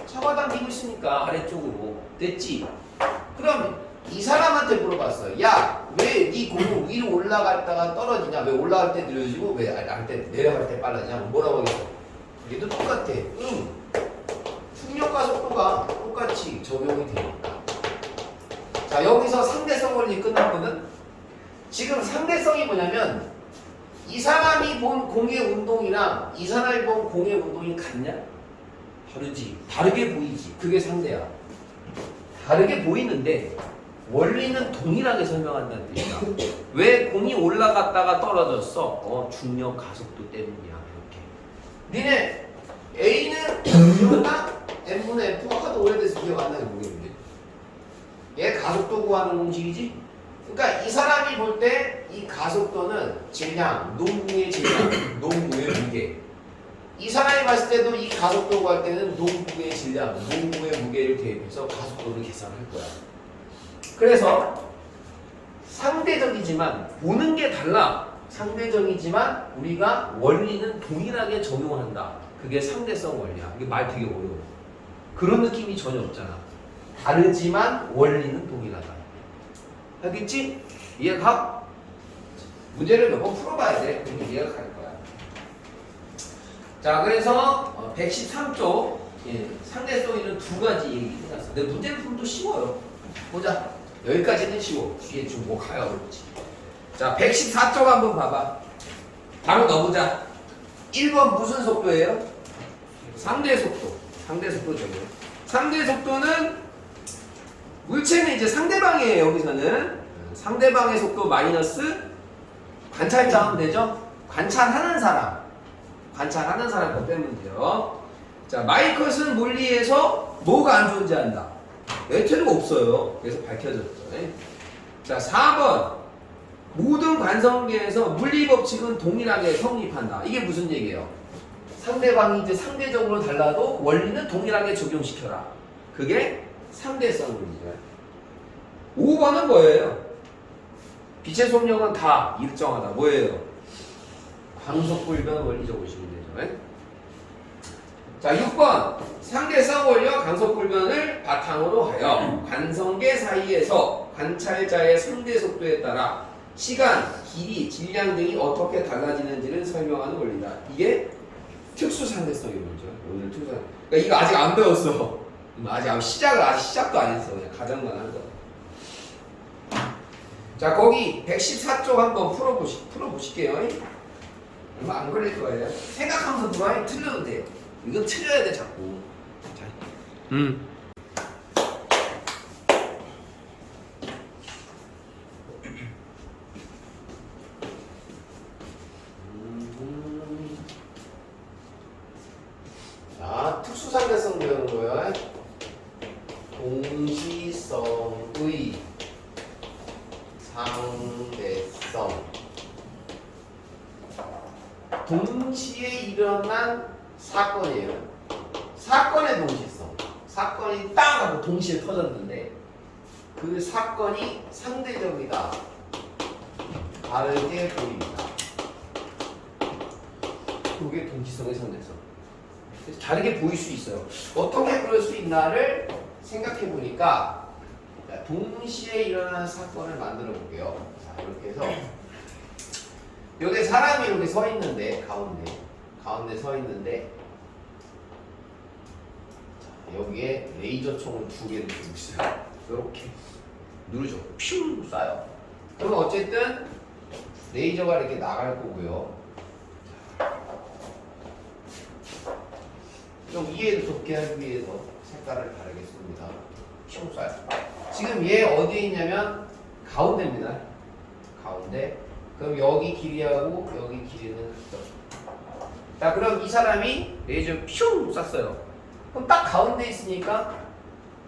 Speaker 1: 잡아당기고 있으니까 아래쪽으로. 됐지? 그럼 이 사람한테 물어봤어. 야, 왜 네 공은 위로 올라갔다가 떨어지냐? 왜 올라갈 때 느려지고 왜 내려갈 때 빨라지냐? 뭐라고 하겠어? 얘도 똑같아. 충력과 속도가 똑같이 적용이 되니까. 자, 여기서 상대성 원리 끝났거든? 지금 상대성이 뭐냐면 이 사람이 본 공의 운동이랑 이 사람이 본 공의 운동이 같냐? 다르지. 다르게 보이지. 그게 상대야. 다르게 보이는데 원리는 동일하게 설명한다는 뜻이야. 왜 공이 올라갔다가 떨어졌어? 중력 가속도 때문이야. 이렇게. 니네 A는 기억나? M분의 F 하도 오래돼서 기억 안 나게 모르겠는데. 얘 가속도 구하는 공식이지? 그러니까 이 사람이 볼 때 이 가속도는 질량, 농구의 질량, 농구의 무게. 이 사람이 봤을 때도 이 가속도 구할 때는 농구의 질량, 농구의 무게를 대입해서 가속도를 계산할 거야. 그래서 상대적이지만 보는 게 달라. 상대적이지만 우리가 원리는 동일하게 적용한다. 그게 상대성 원리야. 이게 말 되게 어려워. 그런 느낌이 전혀 없잖아. 다르지만 원리는 동일하다. 알겠지? 이해가? 문제를 몇 번 풀어봐야 돼. 그러면 이해가 갈 거야. 자, 그래서 113쪽 상대성 이런 두 가지 얘기 해놨어. 근데 문제를 풀면 또 쉬워요. 보자. 여기까지는 쉬워. 뒤에 좀 뭐 가요, 그렇지. 자, 114쪽 한번 봐봐. 바로 넣어보자. 1번 무슨 속도예요? 상대 속도. 상대 속도죠. 상대 속도는 물체는 이제 상대방이에요. 여기서는 상대방의 속도 마이너스 관찰자 하면 되죠? 관찰하는 사람. 관찰하는 사람 거 빼면 돼요. 자, 마이컷은 물리에서 뭐가 안 존재한다. 외퇴가 없어요. 그래서 밝혀졌죠. 자, 4번. 모든 관성계에서 물리 법칙은 동일하게 성립한다. 이게 무슨 얘기예요? 상대방이 이제 상대적으로 달라도 원리는 동일하게 적용시켜라. 그게 상대성 원리죠. 5번은 뭐예요? 빛의 속력은 다 일정하다. 뭐예요? 광속불변 원리 적으시면 되죠. 자, 6번. 상대성 원리와 광속불변을 바탕으로 하여 관성계 사이에서 관찰자의 상대 속도에 따라 시간, 길이, 질량 등이 어떻게 달라지는지를 설명하는 원리다. 이게 특수상대성의 원리죠. 오늘 특수상. 그러니까 이거 아직 안 배웠어. 아직 시작도 안 했어. 그냥 가정만 한 거. 자, 거기 114쪽 한번 풀어보실게요. 얼마 안 걸릴 거예요. 생각하면서 들어와요. 틀려도 돼. 이건 틀려야 돼, 자꾸. 자, 자, 특수상대성 배우는 거예요. 동시성의 상대성. 동시에 일어난 사건이에요. 사건의 동시성. 사건이 딱 하고 동시에 터졌는데 그 사건이 상대적이다. 다르게 보입니다. 그게 동시성의 상대성. 그래서 다르게 보일 수 있어요. 어떻게 그럴 수 있나를 생각해 보니까 동시에 일어나는 사건을 만들어 볼게요. 자, 이렇게 해서 여기 사람이 이렇게 서 있는데 가운데 서 있는데 자, 여기에 레이저 총을 2개를 들고 있어요. 이렇게 누르죠. 퓨 쏴요. 그러면 어쨌든 레이저가 이렇게 나갈 거고요. 좀 이해를 돕게 하기 위해서 색깔을 다르게 씁니다. 퓨 쏴요. 지금 얘 어디에 있냐면 가운데입니다. 가운데. 그럼 여기 길이하고 여기 길이는 같죠. 자, 그럼 이 사람이 레이저 퓨 쐈어요. 그럼 딱 가운데 있으니까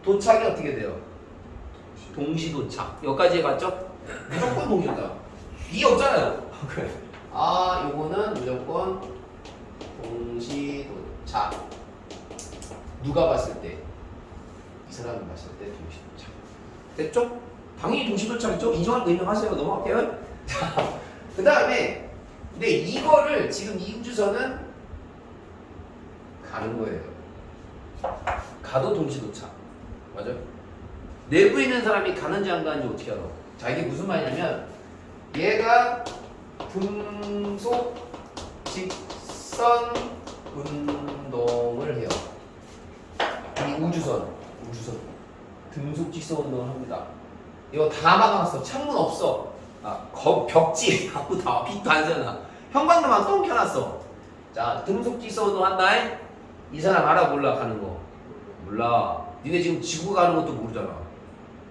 Speaker 1: 도착이 어떻게 돼요? 동시 도착. 여기까지 해봤죠? 무조건 동시다. 이 없잖아요. 그래. 아, 요거는 무조건 동시 도착. 누가 봤을 때? 이 사람이 봤을 때 동시 도착. 됐죠? 당연히 동시 도착이죠? 인정하세요. 넘어갈게요. 자, 그 다음에 근데 이거를 지금 이 우주선은 가는 거예요. 가도 동시 도착. 맞아? 내부에 있는 사람이 가는지 안 가는지 어떻게 알아? 자, 이게 무슨 말이냐면 얘가 등속 직선 운동을 해요. 이 우주선 등속 직선 운동을 합니다. 이거 다 막아놨어. 창문 없어. 벽지 갖고 다 빛도 안 새나. 형광등만 똥 켜놨어. 자, 등속 직선 운동 한다. 이 사람 알아 몰라 가는 거? 몰라. 니네 지금 지구가 가는 것도 모르잖아.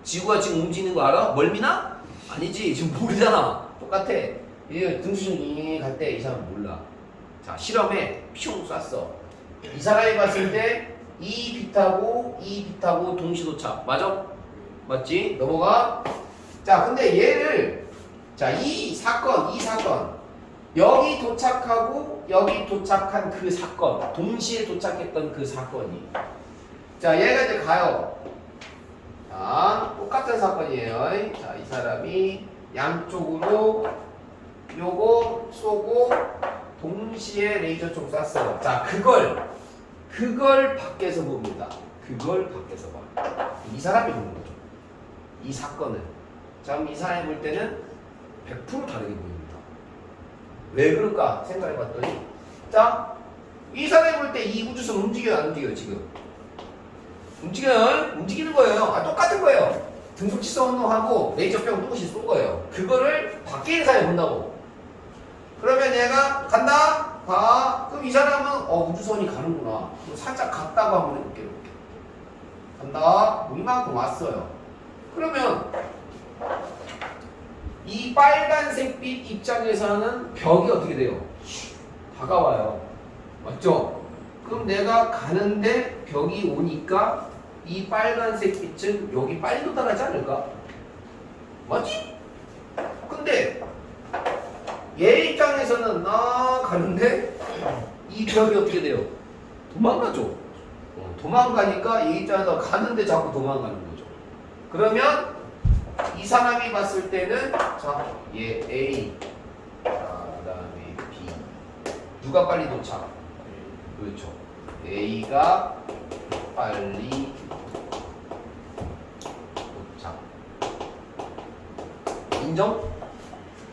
Speaker 1: 지구가 지금 움직이는 거 알아? 멀미나? 아니지. 지금 모르잖아. 똑같아. 이 등수증 갈 때 이 사람 몰라. 자, 실험에 퓨 쐈어. 이 사람이 봤을 때 이 빛하고 동시 도착. 맞아? 맞지? 넘어가. 자, 근데 얘를 자, 이 사건 여기 도착하고 여기 도착한 그 사건 동시에 도착했던 그 사건이 자, 얘가 이제 가요. 자, 똑같은 사건이에요. 자, 이 사람이 양쪽으로 요거 쏘고 동시에 레이저총 쐈어요. 자, 그걸 밖에서 봅니다. 그걸 밖에서 봐. 이 사람이 보는 거죠. 이 사건을. 자, 그럼 이 사람이 볼 때는 100% 다르게 보입니다. 왜 그럴까 생각해 봤더니, 자, 이 사람이 볼 때 이 우주선 움직여요, 안 움직여요, 지금? 움직여요? 움직이는 거예요. 아, 똑같은 거예요. 등속지성 운동하고 레이저병 똑같이 쏜 거예요. 그거를 밖에 있는 사람이 본다고. 그러면 얘가 간다? 가. 그럼 이 사람은 우주선이 가는구나. 그럼 살짝 갔다고 한번 해볼게. 이렇게. 간다. 뭐 이만큼 왔어요. 그러면 이 빨간색 빛 입장에서는 벽이 어떻게 돼요? 다가와요. 맞죠? 그럼 내가 가는데 벽이 오니까 이 빨간색 빛은 여기 빨리 도달하지 않을까? 맞지? 근데 얘 입장에서는 가는데 이 벽이 어떻게 돼요? 도망가죠. 도망가니까 얘 입장에서 가는데 자꾸 도망가는 거죠. 그러면 이 사람이 봤을 때는 자, 얘 A, 자, 그다음에 B. 누가 빨리 도착? 그렇죠. A가 빨리 도착. 인정?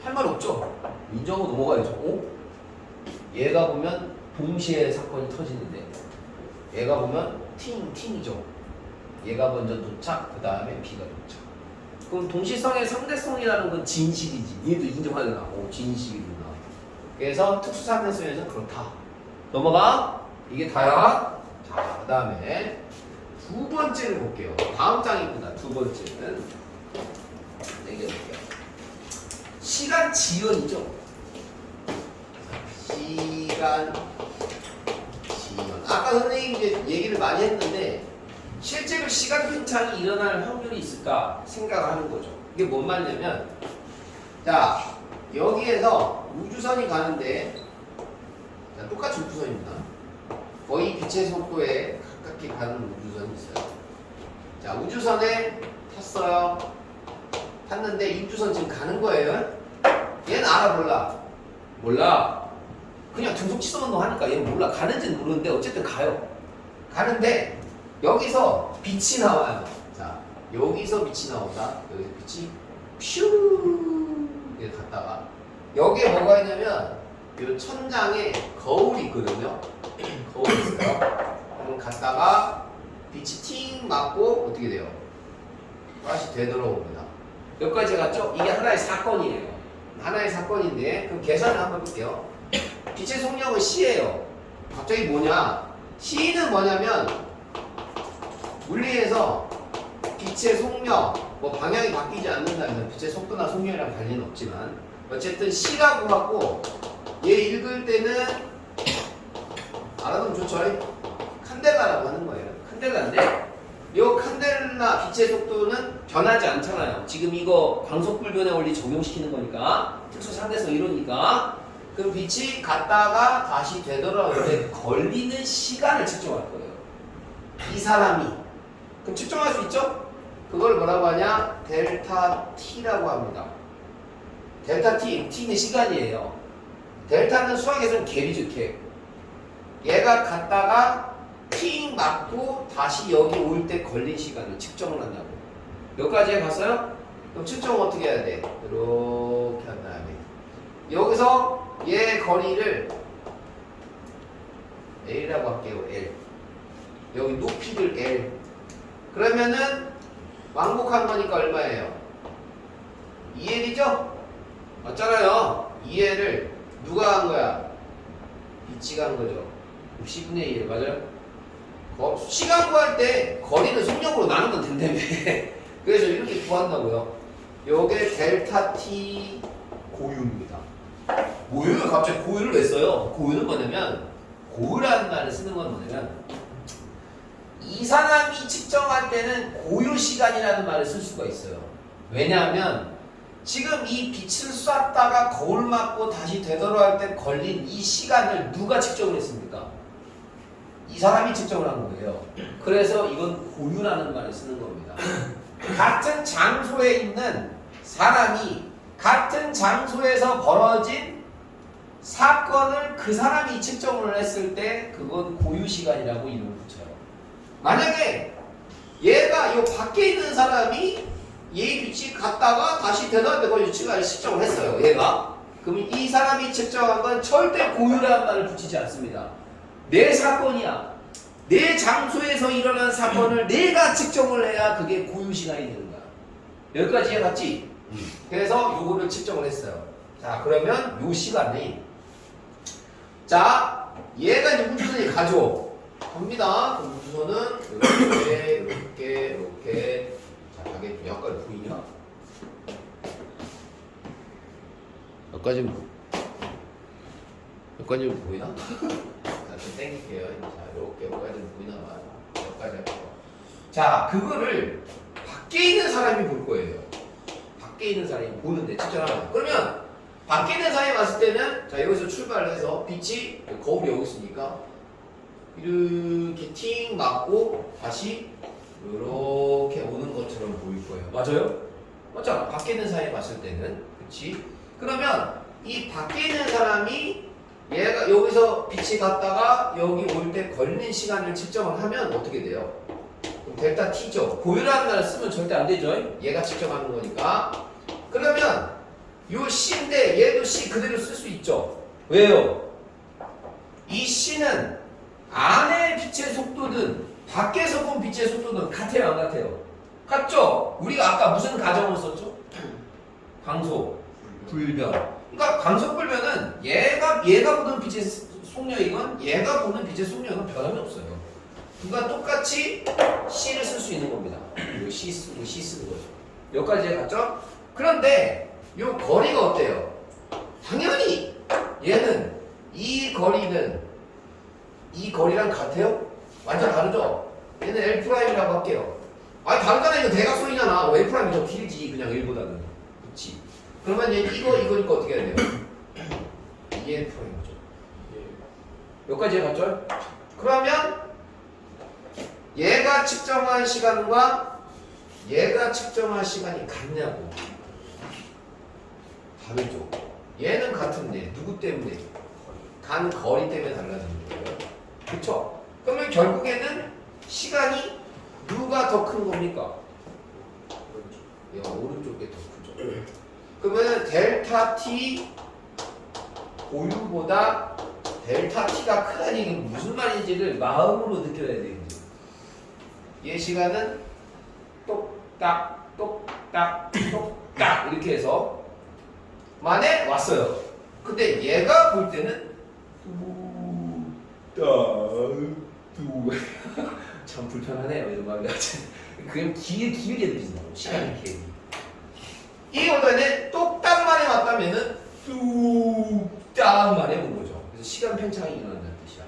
Speaker 1: 할 말 없죠? 인정하고 넘어가야죠. 얘가 보면 동시에 사건이 터지는데 얘가 보면 팅이죠. 얘가 먼저 도착, 그 다음에 B가 도착. 그럼 동시성의 상대성이라는 건 진실이지. 얘도 인정하려나? 진실이구나. 그래서 특수상대성에서는 그렇다. 넘어가. 이게 다야. 자, 그 다음에 두 번째를 볼게요. 다음 장입니다. 두 번째는 얘기해볼게요. 시간 지연이죠. 시간 지연. 아까 선생님이 이제 얘기를 많이 했는데 실제로 시간 팽창이 일어날 확률이 있을까 생각하는 거죠. 이게 뭔 말이냐면, 자, 여기에서 우주선이 가는데, 자, 똑같이 우주선입니다. 거의 빛의 속도에 가깝게 가는 우주선이 있어요. 자, 우주선에 탔어요. 탔는데 이 우주선 지금 가는 거예요. 얘는 알아 몰라? 몰라. 그냥 등속지성 운동 하니까 얘는 몰라. 가는지는 모르는데 어쨌든 가요. 가는데 여기서 빛이 나와요. 자, 여기서 빛이 나온다. 여기서 빛이 퓨 이렇게 갔다가 여기에 뭐가 있냐면 이 천장에 거울이 있거든요. 거울이 있어요. 그럼 갔다가 빛이 팅 맞고 어떻게 돼요? 다시 되돌아옵니다. 여기까지 갔죠? 이게 하나의 사건이에요. 하나의 사건인데 그럼 계산을 한번 해볼게요. 빛의 속력은 C예요. 갑자기 뭐냐? C는 뭐냐면 물리에서 빛의 속력, 뭐 방향이 바뀌지 않는다면 빛의 속도나 속력이랑 관련은 없지만 어쨌든 C라고 하고 얘 읽을 때는 알아두면 좋죠? 칸델라라고 하는 거예요. 칸델라인데 이 칸델라 빛의 속도는 변하지 않잖아요. 지금 이거 광속불변의 원리 적용시키는 거니까 특수상대성 이론이니까 그럼 빛이 갔다가 다시 되돌아올 때 걸리는 시간을 측정할 거예요. 이 사람이 그럼 측정할 수 있죠? 그걸 뭐라고 하냐? 델타 T라고 합니다. 델타 T, T는 시간이에요. 델타는 수학에서는 갭이죠, 갭. 얘가 갔다가 팅 맞고 다시 여기 올 때 걸린 시간을 측정을 한다고. 여기까지 갔어요? 그럼 측정을 어떻게 해야 돼? 이렇게 한 다음에 여기서 얘 거리를 L이라고 할게요. L. 여기 높이를 L. 그러면은 왕복한 거니까 얼마예요? 2L이죠? 맞잖아요. 2L을 누가 한 거야? 빛이 간 거죠. 10분의 1 맞아요? 시간 구할 때 거리는 속력으로 나누면 된다며. 그래서 이렇게 구한다고요. 요게 델타 T 고유입니다. 뭐예요? 갑자기 고유를 왜 써요? 고유는 뭐냐면 고유라는 말을 쓰는 건 뭐냐면 이 사람이 측정할 때는 고유 시간이라는 말을 쓸 수가 있어요. 왜냐하면 지금 이 빛을 쐈다가 거울 맞고 다시 되돌아올 때 걸린 이 시간을 누가 측정을 했습니까? 이 사람이 측정을 한 거예요. 그래서 이건 고유라는 말을 쓰는 겁니다. 같은 장소에 있는 사람이 같은 장소에서 벌어진 사건을 그 사람이 측정을 했을 때 그건 고유 시간이라고 이름을 붙여요. 만약에 얘가 요 밖에 있는 사람이 얘 빛이 갔다가 다시 되돌아가고 유치가 측정을 했어요. 얘가. 그럼 이 사람이 측정한 건 절대 고유라는 말을 붙이지 않습니다. 내 사건이야. 내 장소에서 일어난 사건을 내가 측정을 해야 그게 고유 시간이 되는 거야. 여기까지 해봤지? 그래서 요거를 측정을 했어요. 자, 그러면 요 시간이 자, 얘가 이제 우주선이 가죠. 갑니다. 그럼 우주선은 이렇게 자, 가게 약간 보이냐? 여기까지 보이나? 자, 좀 땡길게요. 자, 여기까지 보이나 봐요. 여기까지 할게요. 자, 그거를 밖에 있는 사람이 볼 거예요. 밖에 있는 사람이 보는데 측정하면. 그러면 밖에 있는 사람이 봤을 때는 자, 여기서 출발을 해서 빛이 거울이 여기 있으니까 이렇게 팅 맞고 다시 이렇게 오는 것처럼 보일 거예요. 맞아요? 맞잖아. 밖에 있는 사람이 봤을 때는. 그치? 그러면 이 밖에 있는 사람이 얘가 여기서 빛이 갔다가 여기 올 때 걸리는 시간을 측정을 하면 어떻게 돼요? 그럼 델타 T죠. 고유라는 말을 쓰면 절대 안 되죠. 얘가 측정하는 거니까. 그러면 요 C인데 얘도 C 그대로 쓸 수 있죠. 왜요? 이 C는 안의 빛의 속도든 밖에서 본 빛의 속도든 같아요, 안 같아요? 같죠? 우리가 아까 무슨 가정을 썼죠? 광소, 불변. 그러니까 광소 불변은 얘가 보는 빛의 속력이건 얘가 보는 빛의 속력은 변함이 없어요. 그러니까 똑같이 C를 쓸 수 있는 겁니다. 요 C 쓰는 거죠. 여기까지 갔죠? 그런데 요 거리가 어때요? 당연히 얘는 이 거리랑 같아요? 완전 다르죠? 얘는 L'이라고 할게요. 아니 다르잖아. 이거 대각선이잖아. L'이 더 길지 그냥 1보다는. 그치? 그러면 얘 이거니까 어떻게 해야 돼요? 2L'이죠. 여기까지 갔죠? 그러면 얘가 측정한 시간과 얘가 측정한 시간이 같냐고. 다르죠. 얘는 같은데 누구 때문에? 간 거리 때문에 달라지는 거예요. 그쵸? 그러면 결국에는 시간이 누가 더 큰 겁니까? 얘가 오른쪽에 더 크죠. 그러면 델타 T 고유보다 델타 T가 크다니 이게 무슨 말인지를 마음으로 느껴야 되겠죠. 얘 시간은 똑딱 똑딱 똑딱 이렇게 해서 만에 왔어요. 근데 얘가 볼 때는 참 불편하네요. 이런 말이 그냥 길게 느껴진다고. 시간이 길게. 이 원단에 똑딱만에 왔다면은 뚝딱만에 온 거죠. 그래서 시간 팽창이 일어난다는 뜻이야.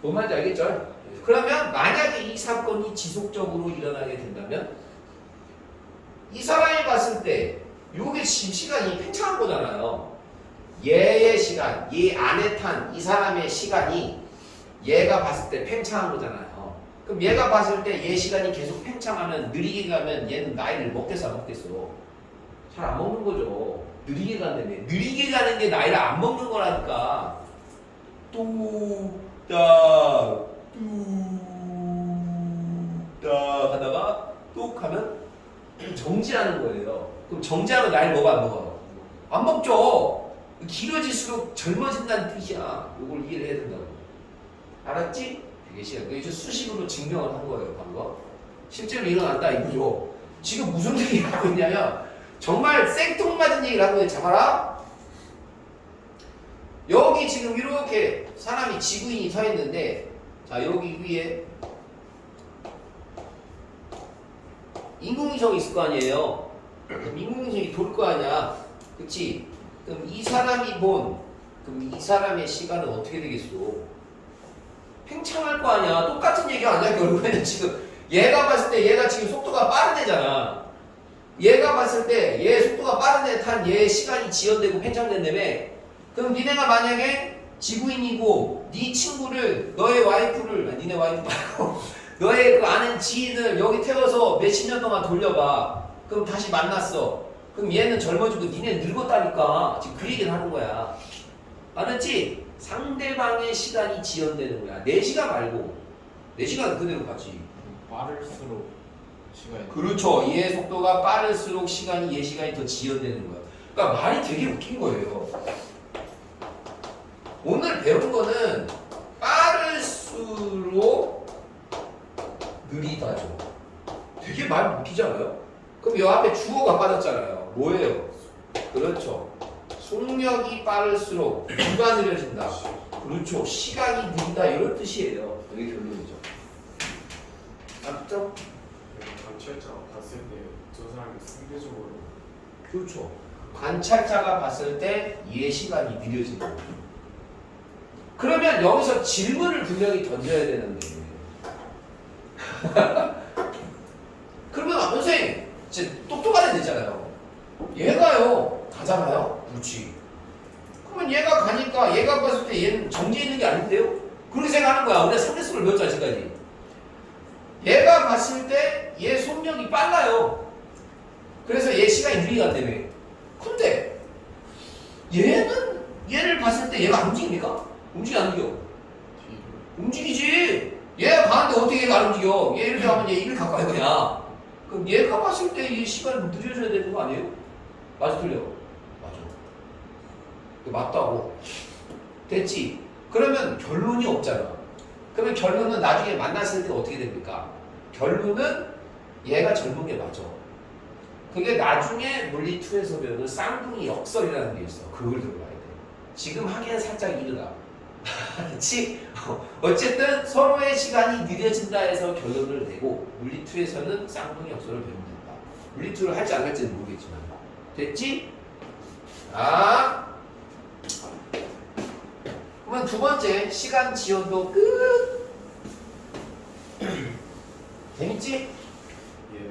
Speaker 1: 뭔 말인지 알겠죠? 그러면 만약에 이 사건이 지속적으로 일어나게 된다면 이 사람이 봤을 때 요게 지금 시간이 팽창한 거잖아요. 얘의 시간, 얘 안에 탄 이 사람의 시간이 얘가 봤을 때 팽창한 거잖아요. 그럼 얘가 봤을 때 얘 시간이 계속 팽창하면 느리게 가면 얘는 나이를 먹겠어 안 먹겠어? 잘 안 먹는 거죠. 느리게 간다며. 느리게 가는 게 나이를 안 먹는 거라니까. 뚝딱 하다가 뚝 하면 정지하는 거예요. 그럼 정지하면 나이를 먹어 안 먹어요? 안 먹죠. 길어질수록 젊어진다는 뜻이야. 이걸 이해를 해야 된다고. 알았지? 그게 시간. 이제 수식으로 증명을 한 거예요, 방금. 실제로 일어난다 이거죠. 지금 무슨 얘기를 하고 있냐면 정말 생뚱맞은 얘기를 하고 있는데 잡아라. 여기 지금 이렇게 사람이 지구인이 서 있는데 자 여기 위에 인공위성이 있을 거 아니에요. 그럼 인공위성이 돌 거 아니야. 그치? 그럼 이 사람이 그럼 이 사람의 시간은 어떻게 되겠어? 팽창할 거 아니야. 똑같은 얘기 아니야. 결국에는 지금 얘가 봤을 때 얘가 지금 속도가 빠른 애잖아. 얘가 봤을 때 얘 속도가 빠른 애 탄 얘 시간이 지연되고 팽창된다며. 그럼 니네가 만약에 지구인이고 네 친구를 너의 와이프를 니네 와이프 말고 너의 그 아는 지인을 여기 태워서 몇십 년 동안 돌려봐. 그럼 다시 만났어. 그럼 얘는 젊어지고 니네는 늙었다니까. 지금 그 얘기를 하는 거야. 알았지? 상대방의 시간이 지연되는 거야. 내 시간 말고 내 시간 그대로 가지.
Speaker 2: 빠를수록 시간이
Speaker 1: 그렇죠. 얘의 속도가 빠를수록 시간이 얘 시간이 더 지연되는 거야. 그러니까 말이 되게 웃긴 거예요. 오늘 배운 거는 빠를수록 느리다죠. 되게 말 웃기지 않아요? 그럼 이 앞에 주어가 빠졌잖아요. 뭐예요? 그렇죠. 속력이 빠를수록 누가 느려진다. 그렇죠. 시간이 느린다 이런 뜻이에요. 이게 결론이죠. 맞죠?
Speaker 2: 관찰자가 봤을 때 저 사람이 상대적으로
Speaker 1: 그렇죠. 관찰자가 봤을 때 얘 시간이 느려지는 거죠. 그러면 여기서 질문을 분명히 던져야 되는데 그러면 선생님 진짜 똑똑한 애 되잖아요. 얘가요 가잖아요. 그렇지. 그러면 얘가 가니까 얘가 봤을 때 얘는 정지해 있는 게 아닌데요? 그렇게 생각하는 거야. 우리가 상대수를 배웠잖아 지금까지. 얘가 봤을 때 얘 속력이 빨라요. 그래서 얘 시간이 느리게 간다며. 근데 얘를 봤을 때 얘가 안 움직입니까? 움직이 안 움직여?
Speaker 2: 뒤로
Speaker 1: 움직이지. 얘가 가는데 어떻게 얘가 안 움직여? 얘 이렇게 하면 얘 이렇게 가까이 그냥. 그럼 얘가 봤을 때 얘 시간이 느려져야 되는 거 아니에요? 맞아 틀려? 맞아. 맞다고. 됐지? 그러면 결론이 없잖아. 그러면 결론은 나중에 만났을 때 어떻게 됩니까? 결론은 얘가 젊은 게 맞아. 그게 나중에 물리2에서 배우는 쌍둥이 역설이라는 게 있어. 그걸 들어봐야 돼. 지금 하기엔 살짝 이르다. 그렇지? 어쨌든 서로의 시간이 느려진다 해서 결론을 내고 물리2에서는 쌍둥이 역설을 배우면 된다. 물리2를 할지 안 할지는 모르겠지만. 됐지? 아. 그러면 두 번째 시간 지연도 끝. 재밌지?
Speaker 2: 예.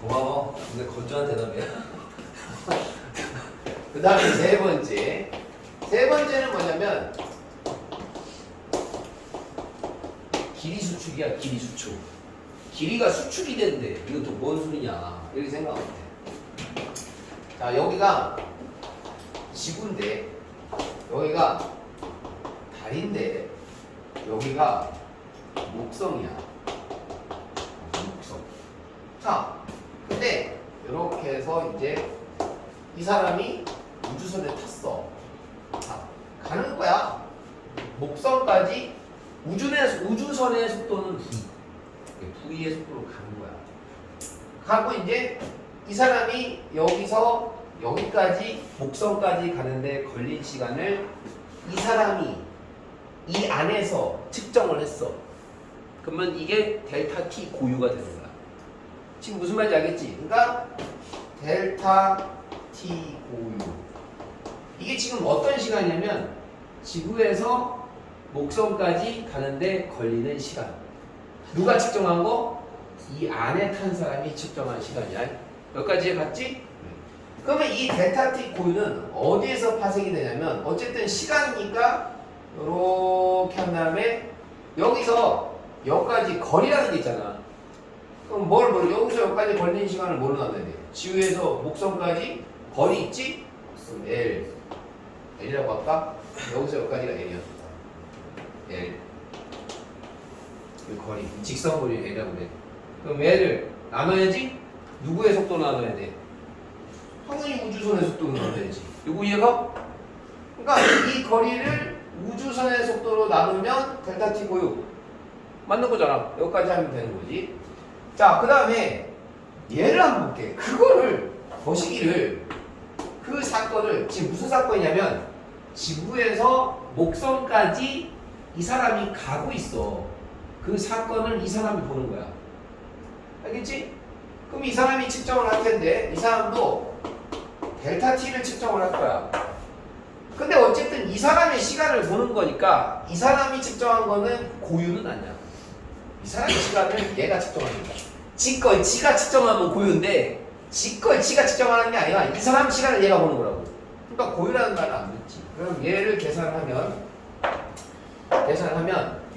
Speaker 1: 고마워. 근데 건조한 대답이야. 그 다음에 세 번째. 세 번째는 뭐냐면 길이 수축이야. 길이 수축. 길이가 수축이 된대. 이건 또 뭔 소리냐 이렇게 생각하면 돼. 자 여기가 지구인데 여기가 달인데 여기가 목성이야. 목성. 자 근데 이렇게 해서 이제 이 사람이 우주선에 탔어. 자, 가는 거야. 목성까지 우주선의 속도는 v. v의 속도로 가는 거야. 가고 이제 이 사람이 여기서 여기까지 목성까지 가는데 걸린 시간을 이 사람이 이 안에서 측정을 했어. 그러면 이게 델타 t 고유가 되는 거야. 지금 무슨 말인지 알겠지? 그러니까 델타 t 고유. 이게 지금 어떤 시간이냐면 지구에서 목성까지 가는데 걸리는 시간. 누가 측정한 거? 이 안에 탄 사람이 측정한 시간이야. 여기까지 봤지? 그러면 이 델타 t 고유는 어디에서 파생이 되냐면 어쨌든 시간이니까 이렇게 한 다음에 여기서 여기까지 거리라는 게 있잖아. 그럼 뭘 여기서 여기까지 걸리는 시간을 뭘로 나눠야 돼? 지구에서 목성까지 거리 있지? L이라고 할까? 여기서 여기까지가 L이었다. L. 이 거리, 직선 거리 L이라고 그래. 그럼 L을 나눠야지? 누구의 속도 나눠야 돼? 당연히 우주선의 속도로 나눠야지. 이거 이해가? 그러니까 이 거리를 우주선의 속도로 나누면 델타 t 고유 맞는 거잖아. 여기까지 하면 되는 거지. 자, 그 다음에 얘를 한번 볼게. 그거를 거시기를 그 사건을 지금 무슨 사건이냐면 지구에서 목성까지 이 사람이 가고 있어. 그 사건을 이 사람이 보는 거야. 알겠지? 그럼 이 사람이 측정을 할 텐데 이 사람도 델타 t를 측정을 할 거야. 근데 어쨌든 이 사람의 시간을 보는 거니까 이 사람이 측정한 거는 고유는 아니야. 이 사람의 시간을 얘가 측정하는 거야. 지걸 지가 측정하면 고유인데 지걸 지가 측정하는 게 아니라 이 사람 시간을 얘가 보는 거라고. 그러니까 고유라는 말은 안 듣지. 그럼 얘를 계산하면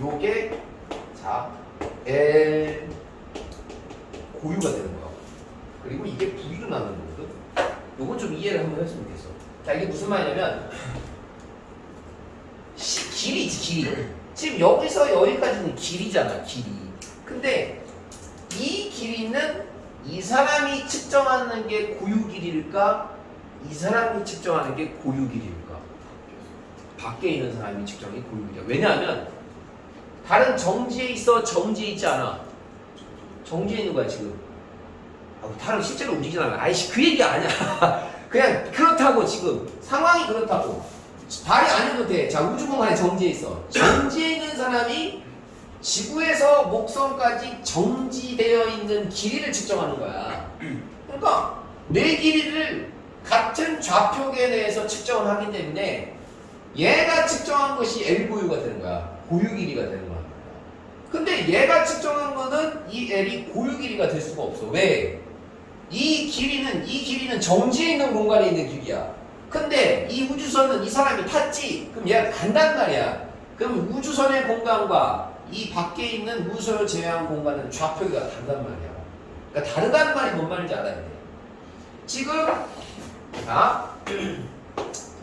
Speaker 1: 요게 자 L 고유가 되는 거야. 그리고 이게 V로 나누는 거거든. 요건 좀 이해를 한번 했으면 좋겠어. 자 이게 무슨 말이냐면 길이지 길이. 지금 여기서 여기까지는 길이잖아 길이. 근데 이 길이는 이 사람이 측정하는 게 고유 길이일까? 이 사람이 측정하는 게 고유 길이일까? 밖에 있는 사람이 측정이 고유 길이야. 왜냐하면 다른 정지에 있어 정지에 있지 않아. 정지에 있는 거야 지금. 다른 실제로 움직이진 않아. 아이씨 그 얘기 아니야. 그냥 그렇다고 지금 상황이 그렇다고. 발이 아니어도 돼. 자 우주 공간에 정지에 있어. 정지에 있는 사람이 지구에서 목성까지 정지되어 있는 길이를 측정하는 거야. 그러니까 내 길이를 같은 좌표계 내에서 측정을 하기 때문에 얘가 측정한 것이 L 고유가 되는 거야. 고유 길이가 되는 거야. 근데 얘가 측정한 거는 이 L이 고유 길이가 될 수가 없어. 왜? 이 길이는 정지해 있는 공간에 있는 길이야. 근데 이 우주선은 이 사람이 탔지? 그럼 얘가 간단 말이야. 그럼 우주선의 공간과 이 밖에 있는 우주선을 제외한 공간은 좌표가 다르단 말이야. 그러니까 다르다는 말이 뭔 말인지 알아야 돼. 지금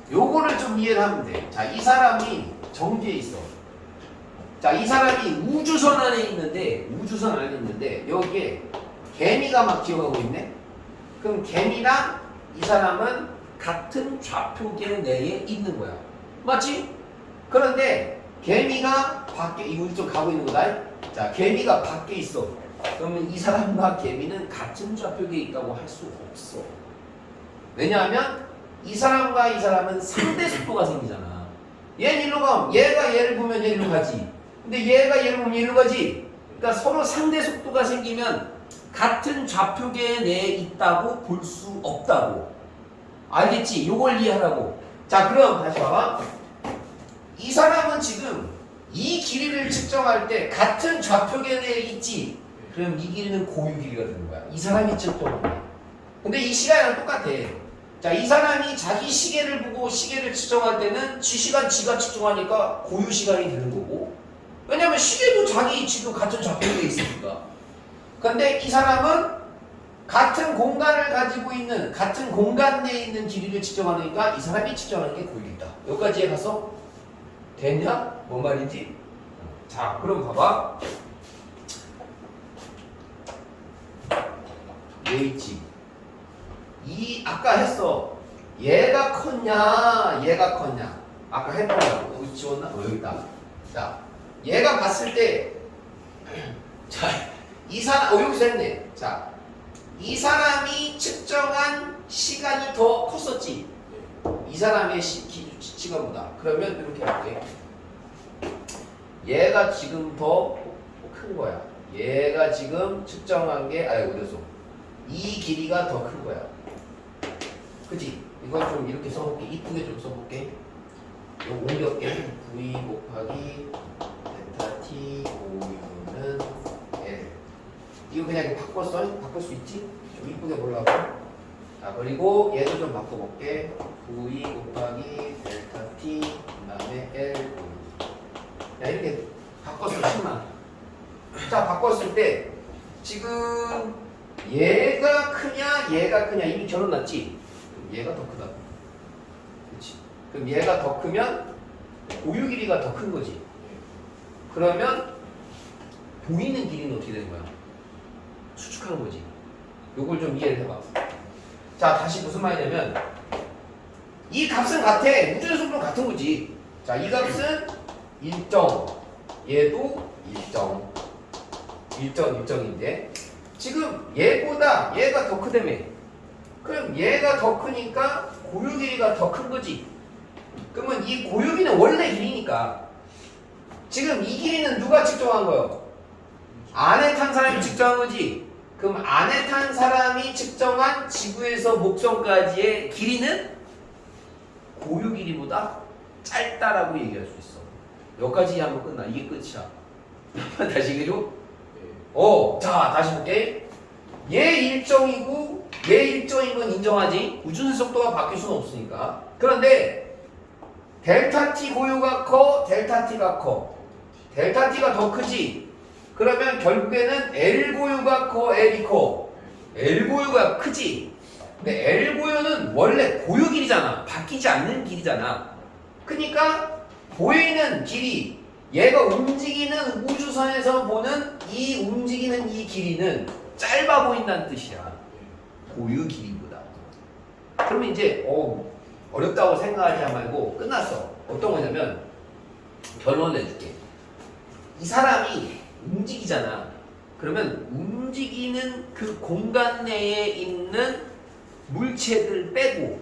Speaker 1: 요거를 좀 이해를 하면 돼. 자, 이 사람이 정지에 있어. 자, 이 사람이 우주선 안에 있는데 여기에 개미가 막 기어가고 있네. 그럼 개미랑 이 사람은 같은 좌표계 내에 있는 거야. 맞지? 그런데 개미가 밖에 이 우주 쪽 가고 있는 거다. 자, 개미가 밖에 있어. 그러면 이 사람과 개미는 같은 좌표계에 있다고 할 수 없어. 왜냐하면 이 사람과 이 사람은 상대 속도가 생기잖아. 얘는 일로 가면 얘가 얘를 보면 얘로 가지. 근데 얘가 얘를 보면 얘로 가지. 그러니까 서로 상대 속도가 생기면 같은 좌표계 내에 있다고 볼 수 없다고. 알겠지? 요걸 이해하라고. 자, 그럼 다시 봐봐. 이 사람은 지금 이 길이를 측정할 때 같은 좌표계 내에 있지. 그럼 이 길이는 고유 길이가 되는 거야. 이 사람이 측정한 거야. 근데 이 시간이랑 똑같아. 자, 이 사람이 자기 시계를 보고 시계를 측정할 때는 지 시간 지가 측정하니까 고유 시간이 되는 거고. 왜냐면 시계도 자기 지금 같은 좌표계에 있으니까. 근데 이 사람은 같은 공간을 가지고 있는 같은 공간 내에 있는 길이를 측정하니까 이 사람이 측정하는 게 고유이다. 여기까지 해가서 됐냐? 뭔 말인지? 자, 그럼 봐봐. 얘 있지. 아까 했어. 얘가 컸냐, 얘가 컸냐. 아까 했던 거 여기 지웠나? 여기 있다. 자, 얘가 봤을 때, 자, 여기서 했네. 자, 이 사람이 측정한 시간이 더 컸었지. 이 사람의 시간보다. 그러면 이렇게 할게. 얘가 지금 더 큰 거야. 얘가 지금 측정한 게, 어디서? 이 길이가 더 큰 거야. 그치? 이건 좀 이렇게 써볼게. 이쁘게 좀 써볼게. 이거 옮겼게. V 곱하기 베타 T 고유는 L. 이거 그냥 이렇게 바꿀 수 있지? 좀 이쁘게 보려고. 자, 그리고 얘도 좀 바꿔볼게. V 곱하기 델타 T 그 다음에 L 고유. 야, 이렇게 바꿨어. 10만. 자, 바꿨을 때 지금 얘가 크냐 얘가 크냐 이미 결론났지? 그럼 얘가 더 크다. 그렇지? 그럼 얘가 더 크면 고유 길이가 더 큰 거지. 그러면 보이는 길이는 어떻게 되는 거야? 수축하는 거지. 요걸 좀 이해를 해봐. 자, 다시 무슨 말이냐면 이 값은 같아. 우주의 속도는 같은 거지. 자, 이 값은 일정, 얘도 일정인데 지금 얘보다 얘가 더 크다며. 그럼 얘가 더 크니까 고유 길이가 더 큰 거지. 그러면 이 고유 길이는 원래 길이니까 지금 이 길이는 누가 측정한 거예요? 안에 탄 사람이 측정한 거지. 그럼 안에 탄 사람이 측정한 지구에서 목성까지의 길이는 고유 길이보다 짧다라고 얘기할 수 있어. 여기까지 하면 끝나. 이게 끝이야. 한번 다시 얘기해줘. 자, 다시 볼게. 얘 일정이고 얘 일정인 건 인정하지. 우주선 속도가 바뀔 수는 없으니까. 그런데 델타 T 고유가 커, 델타 T가 커. 델타 T가 더 크지. 그러면 결국에는 L 고유가 커, L이 커. L 고유가 크지. 근데 L 고유는 원래 고유 길이잖아. 바뀌지 않는 길이잖아. 그러니까 보이는 길이, 얘가 움직이는 우주선에서 보는 이 움직이는 이 길이는 짧아 보인다는 뜻이야. 고유 길이보다. 그러면 이제 어렵다고 생각하지 말고 끝났어. 어떤 거냐면 결론을 내줄게. 이 사람이 움직이잖아. 그러면 움직이는 그 공간 내에 있는 물체들 빼고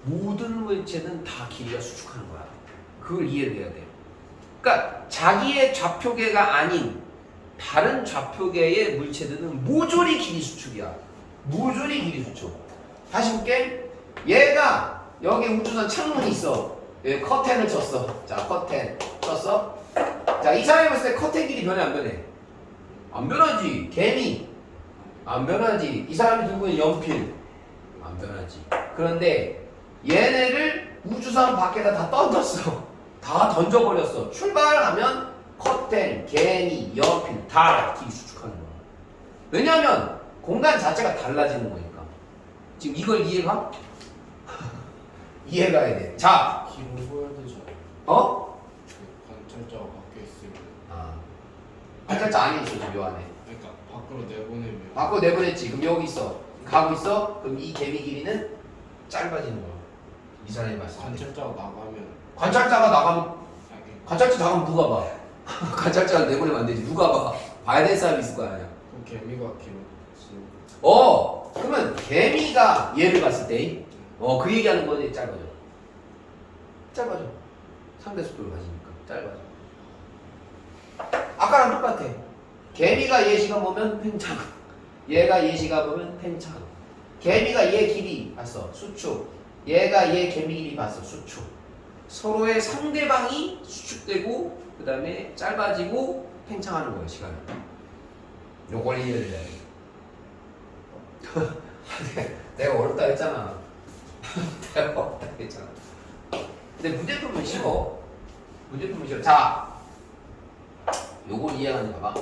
Speaker 1: 모든 물체는 다 길이가 수축하는 거야. 그걸 이해를 해야 돼. 그러니까 자기의 좌표계가 아닌 다른 좌표계의 물체들은 모조리 길이 수축이야. 모조리 길이 수축. 다시 볼게. 얘가 여기 우주선 창문이 있어. 여기 커튼을 쳤어. 자, 커튼 쳤어. 자, 이 사람이 봤을 때 커튼 길이 변해 안 변해? 안 변하지. 개미 안 변하지. 이 사람이 들고 있는 연필 안 변하지. 그런데 얘네를 우주선 밖에다 다 던졌어. 다 던져버렸어. 출발하면 커튼, 개미, 연필 다 길이 수축하는 거야. 왜냐하면 공간 자체가 달라지는 거니까. 지금 이걸 이해가? 이해가 해야 돼. 자,
Speaker 2: 길을 보여야 되죠. 관찰자가 밖에 있으면.
Speaker 1: 관찰자 안에 있어 지금 요 안에.
Speaker 2: 그러니까 밖으로 내보내면.
Speaker 1: 밖으로 내보냈지. 그럼 여기 있어. 가고 있어. 그럼 이 개미 길이는 짧아지는 거야. 이 사람이 봤을 때.
Speaker 2: 관찰자가 나가면.
Speaker 1: 관찰자가 나가면
Speaker 2: 아니,
Speaker 1: 관찰자 나가면 누가 봐? 관찰자가 내보내면 안 되지. 누가 봐? 봐야 될 사람이 있을 거 아니야.
Speaker 2: 그 개미가 길을.
Speaker 1: 그러면 개미가 얘를 봤을 때 그 얘기하는 거지. 짧아져. 짧아져. 상대 속도를 가지니까 짧아져. 아까랑 똑같아. 개미가 얘 시간 보면 팽창, 얘가 얘 시간 보면 팽창. 개미가 얘 길이 봤어. 수축. 얘가 얘 개미 길이 봤어. 수축. 서로의 상대방이 수축되고 그 다음에 짧아지고 팽창하는 거예요. 시간이. 요걸 이해를 해야 돼. 내가 어렵다 했잖아. 내가 어렵다 했잖아. 근데 문제 풀면 쉬워. 문제 풀면 쉬워. 자, 요걸 이해하는가 봐.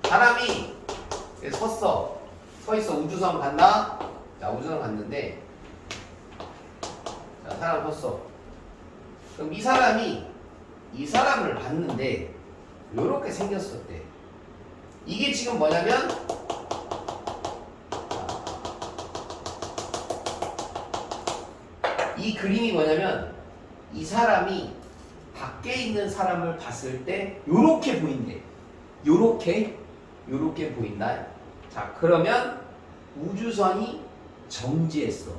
Speaker 1: 사람이 섰어. 서 있어. 우주선 간다. 자, 우주선 갔는데, 자, 사람 섰어. 그럼 이 사람이 이 사람을 봤는데, 요렇게 생겼었대. 이게 지금 뭐냐면, 이 그림이 뭐냐면, 이 사람이 밖에 있는 사람을 봤을 때 요렇게 보인대. 요렇게 보인다. 자, 그러면 우주선이 정지했어.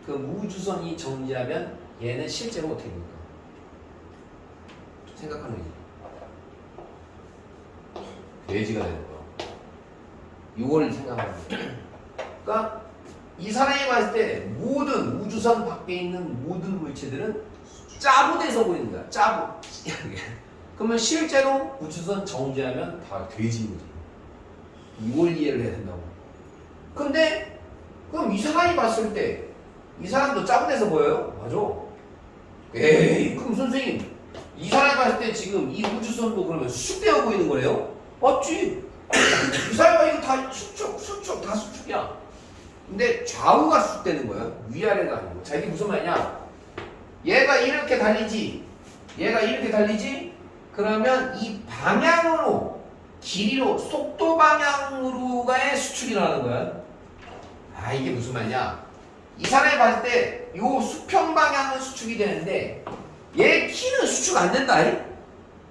Speaker 1: 그럼 우주선이 정지하면 얘는 실제로 어떻게 됩니까? 생각하는 거지. 돼지가 되는 거야. 이걸 생각하는 거야. 그러니까 이 사람이 봤을 때 모든 우주선 밖에 있는 모든 물체들은 짜부돼서 보이는 거야. 짜부. 그러면 실제로 우주선 정지하면 다 돼지인 거지. 이걸 이해를 해야 된다고. 근데 그럼 이 사람이 봤을 때 이 사람도 짜부돼서 보여요? 맞아. 에이, 그럼 선생님 이 사람이 봤을 때 지금 이 우주선도 그러면 수축되어 보이는 거래요? 맞지. 이 사람이 이거 다 수축 다 수축이야. 근데 좌우가 수축되는 거야. 위아래가 아니고. 자, 이게 무슨 말이냐? 얘가 이렇게 달리지. 얘가 이렇게 달리지. 그러면 이 방향으로 길이로 속도 방향으로가의 수축이 일어나는 거야. 아, 이게 무슨 말이냐? 이 사람이 봤을 때 요 수평 방향은 수축이 되는데 얘 키는 수축 안 된다.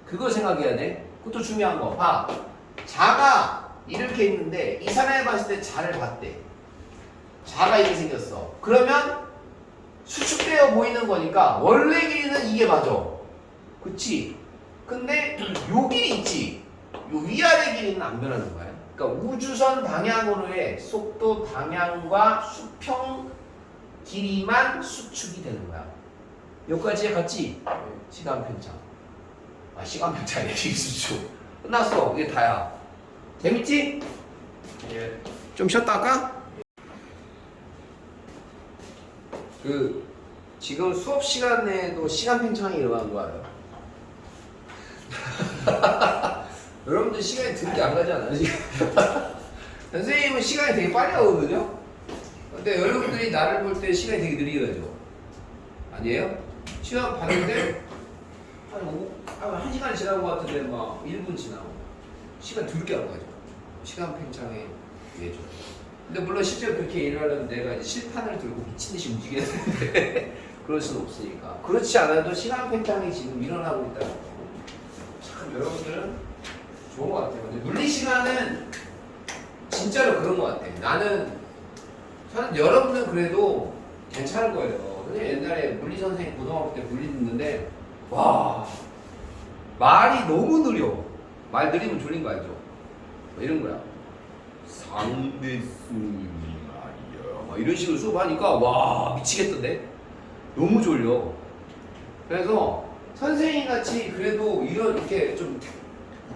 Speaker 1: 그걸 생각해야 돼. 그것도 중요한 거. 봐. 자가 이렇게 있는데 이 사람이 봤을 때 자를 봤대. 자가 이렇게 생겼어. 그러면 수축되어 보이는 거니까 원래 길이는 이게 맞아. 그치? 근데 요 길이 있지. 요 위아래 길이는 안 변하는 거야. 그러니까 우주선 방향으로의 속도 방향과 수평 길이만 수축이 되는 거야. 여기까지 같지? 시간 편차. 시간 편차야. 수축. 끝났어. 이게 다야. 재밌지?
Speaker 2: 예.
Speaker 1: 좀 쉬었다 할까? 지금 수업 시간에도 시간 팽창이 일어나는 거 알아요? 여러분들 시간이 드럽게 안 가지 않아요? 지금? 선생님은 시간이 되게 빨리 가거든요? 근데 여러분들이 나를 볼 때 시간이 되게 느리게 가죠? 아니에요? 시간 봤는데 한 시간 지나고 같은데 막 1분 지나고 시간 더럽게 안 가죠. 시간 팽창에 위해줘. 근데 물론 실제로 그렇게 일을 하려면 내가 이제 실판을 들고 미친 듯이 움직여야 되는데 그럴 수는 없으니까. 그렇지 않아도 시간 팽창이 지금 일어나고 있다는 거. 참 여러분들은 좋은 것 같아요. 근데 물리 시간은 진짜로 그런 것 같아요. 저는 여러분은 그래도 괜찮을 거예요. 근데 옛날에 물리 선생님 고등학교 때 물리 듣는데 와 말이 너무 느려. 말 느리면 졸린 거 알죠? 뭐 이런 거야. 상대수님이 말이야. 막 이런 식으로 수업하니까 와 미치겠던데. 너무 졸려. 그래서 선생님 같이 그래도 이렇게 좀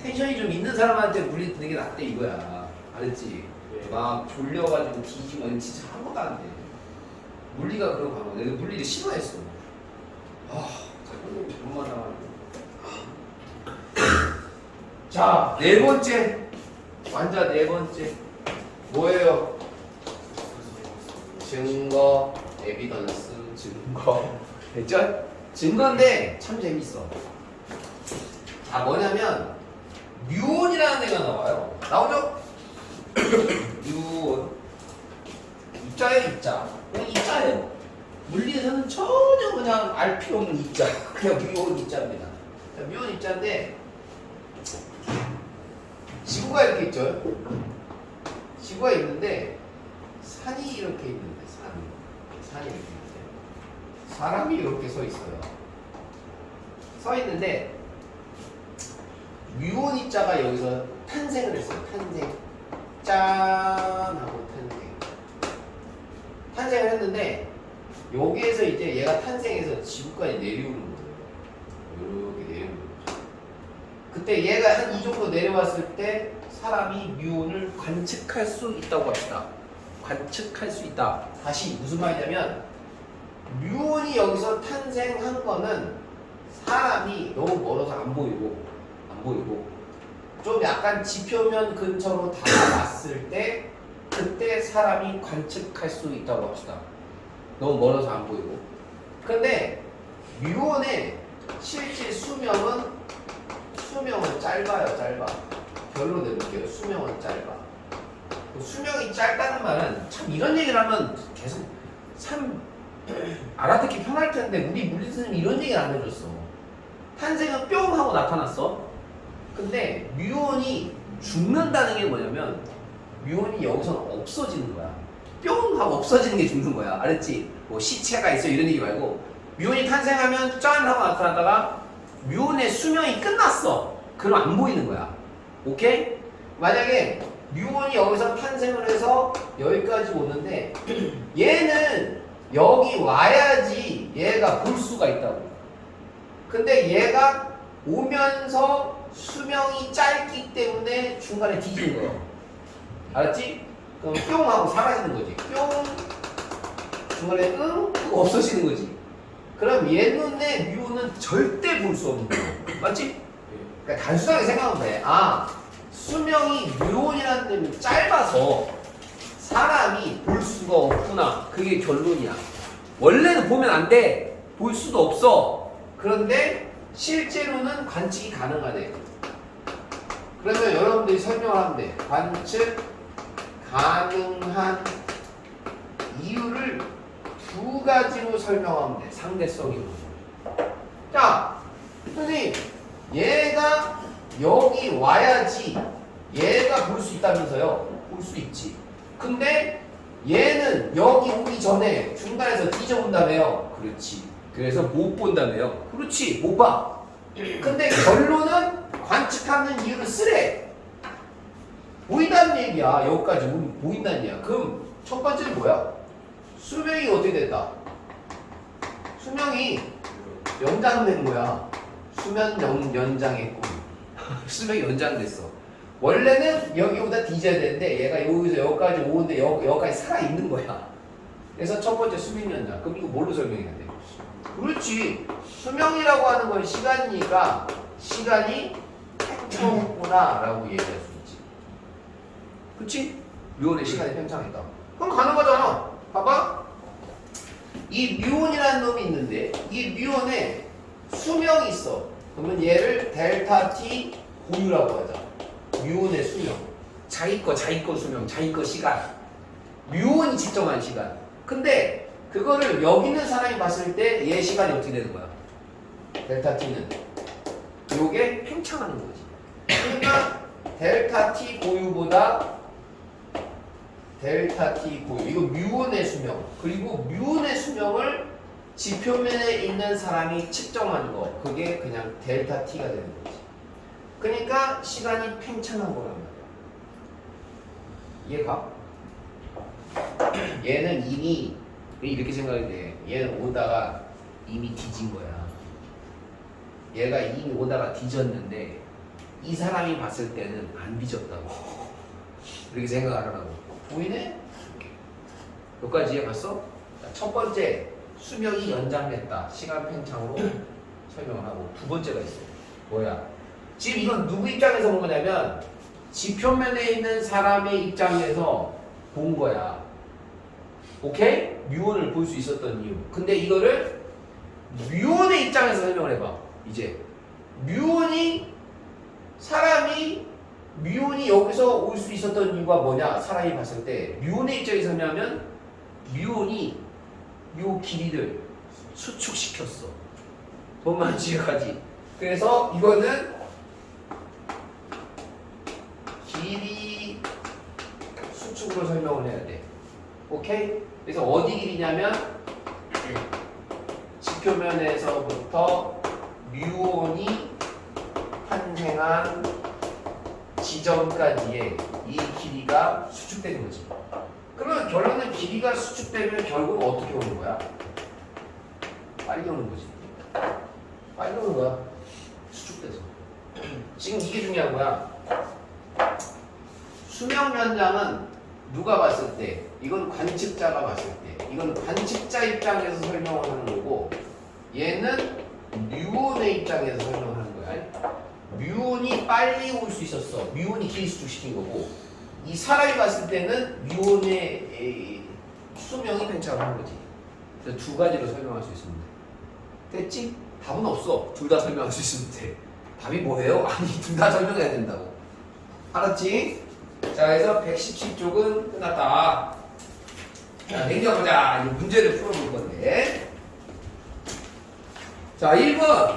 Speaker 1: 텐션이 좀 있는 사람한테 물리 듣는 게 낫대 이거야. 알았지? 막 졸려가지고 뒤지면 진짜 아무것도 안 돼. 물리가 그런 거 내가 물리를 싫어했어. 선생님 정말 나가지고. 자, 네 번째. 완자 네 번째. 뭐예요? 증거, 에비던스, 증거. 됐죠? 증거인데 참 재밌어. 뭐냐면 뮤온이라는 애가 나와요. 나오죠? 뮤온. 입자예요, 입자. 그냥 입자예요. 물리에서는 전혀 그냥 알 필요 없는 입자. 그냥 뮤온 입자입니다. 뮤온 입자인데 지구가 이렇게 있죠. 지구가 있는데 산이 이렇게 있는데 산이 이렇게 있는데 사람이 이렇게 서 있어요. 서 있는데 뮤온 입자가 여기서 탄생을 했어요. 짠 하고 탄생을 했는데 여기에서 이제 얘가 탄생해서 지구까지 내려오는 거예요. 이렇게 내려오는 거죠. 그때 얘가 한 이 정도 내려왔을 때 사람이 뮤온을 관측할 수 있다고 합시다. 관측할 수 있다. 다시 무슨 말이냐면 뮤온이 여기서 탄생한 거는 사람이 너무 멀어서 안 보이고 좀 약간 지표면 근처로 다가왔을 때 그때 사람이 관측할 수 있다고 합시다. 너무 멀어서 안 보이고. 근데 뮤온의 실제 수명은 짧아. 별로 내볼게요. 수명은 짧아. 수명이 짧다는 말은 참 이런 얘기를 하면 계속 참 알아듣기 편할 텐데 우리 물리스는 이런 얘기를 안 해줬어. 탄생은 뿅 하고 나타났어. 근데 뮤온이 죽는다는 게 뭐냐면 뮤온이 여기서는 없어지는 거야. 뿅 하고 없어지는 게 죽는 거야. 알았지? 뭐 시체가 있어 이런 얘기 말고 뮤온이 탄생하면 짠 하고 나타나다가 뮤온의 수명이 끝났어. 그럼 안 보이는 거야. 오케이? 만약에 뮤온이 여기서 탄생을 해서 여기까지 오는데 얘는 여기 와야지 얘가 볼 수가 있다고. 근데 얘가 오면서 수명이 짧기 때문에 중간에 뒤지는 거예요. 알았지? 그럼 뿅 하고 사라지는 거지. 뿅 중간에 하고 없어지는 거지. 그럼 얘 눈에 뮤는 절대 볼 수 없는 거예요. 맞지? 그러니까 단순하게 생각하면 돼. 수명이 뮤온이라는 데는 짧아서 사람이 볼 수가 없구나. 그게 결론이야. 원래는 보면 안 돼. 볼 수도 없어. 그런데 실제로는 관측이 가능하네. 그러면 여러분들이 설명을 하면 돼. 관측 가능한 이유를 두 가지로 설명하면 돼. 상대성이로. 자, 선생님, 얘가 여기 와야지 얘가 볼 수 있다면서요. 볼 수 있지. 근데 얘는 여기 오기 전에 중간에서 뒤져본다며요. 그렇지. 그래서 못 본다며요. 그렇지. 못 봐. 근데 결론은 관측하는 이유를 쓰래. 보인다는 얘기야. 여기까지 보인다는 얘기야. 그럼 첫 번째는 뭐야? 수명이 어떻게 됐다? 수명이 연장된 거야. 수면 연장의 꿈. 수명이 연장됐어. 원래는 여기보다 뒤져야 되는데 얘가 여기서 여기까지 오는데 여기까지 살아있는 거야. 그래서 첫 번째 수명 연장. 그럼 이거 뭘로 설명해야 돼? 그렇지. 수명이라고 하는 건 시간이니까 시간이 팽창했구나 라고 얘기할 수 있지. 그렇지? 묘원의 시간이 팽창했다. 그럼 가는 거잖아. 봐봐. 이 뮤온이라는 놈이 있는데 이 뮤온에 수명이 있어. 그러면 얘를 델타 T 고유라고 하자. 뮤온의 수명. 자기 거 수명, 자기 거 시간. 뮤온이 측정한 시간. 근데 그거를 여기 있는 사람이 봤을 때 얘 시간이 어떻게 되는 거야? 델타 T는 요게 팽창하는 거지. 그러니까 델타 T 고유보다 델타 T 고유, 이거 뮤온의 수명, 그리고 뮤온의 수명을 지표면에 있는 사람이 측정한 거, 그게 그냥 델타 T가 되는 거지. 그러니까 시간이 팽창한 거란 말이야. 이해가? 얘는 이미 이렇게 생각이 돼. 얘는 오다가 이미 뒤진 거야. 얘가 이미 오다가 뒤졌는데 이 사람이 봤을 때는 안 뒤졌다고. 이렇게 생각하라고. 보이네? 여기까지 이해갔어? 첫 번째, 수명이 연장됐다. 시간 팽창으로 설명을 하고, 두 번째가 있어. 뭐야? 지금 이건 누구 입장에서 본 거냐면 지표면에 있는 사람의 입장에서 본 거야. 오케이? 뮤온을 볼 수 있었던 이유. 근데 이거를 뮤온의 입장에서 설명을 해봐. 이제 뮤온이 여기서 올 수 있었던 이유가 뭐냐? 사람이 봤을 때 뮤온의 입장에서 설명하면 뮤온이 요 길이를 수축시켰어. 뭔 지금까지. 그래서 이거는 길이 수축으로 설명을 해야 돼. 오케이? 그래서 어디 길이냐면 지표면에서부터 뮤온이 탄생한 지점까지의 이 길이가 수축되는 거지. 그러면 결론은 길이가 수축되면 결국 어떻게 오는 거야? 빨리 오는 거지. 빨리 오는 거야. 수축돼서. 지금 이게 중요한 거야. 수명 연장은 누가 봤을 때, 이건 관측자가 봤을 때, 이건 관측자 입장에서 설명을 하는 거고, 얘는 뮤온의 입장에서 설명을 하는 거야. 뮤온이 빨리 올 수 있었어. 뮤온이 길이 수축시킨 거고, 이 사람이 봤을 때는 뮤온의 수명이 팽창을 하는 거지. 그래서 두 가지로 설명할 수 있습니다. 됐지? 답은 없어. 둘 다 설명할 수 있으면 돼. 답이 뭐예요? 아니, 둘 다 설명해야 된다고. 알았지? 자, 그래서 117쪽은 끝났다. 자, 넘겨보자. 이 문제를 풀어볼 건데. 자, 1번.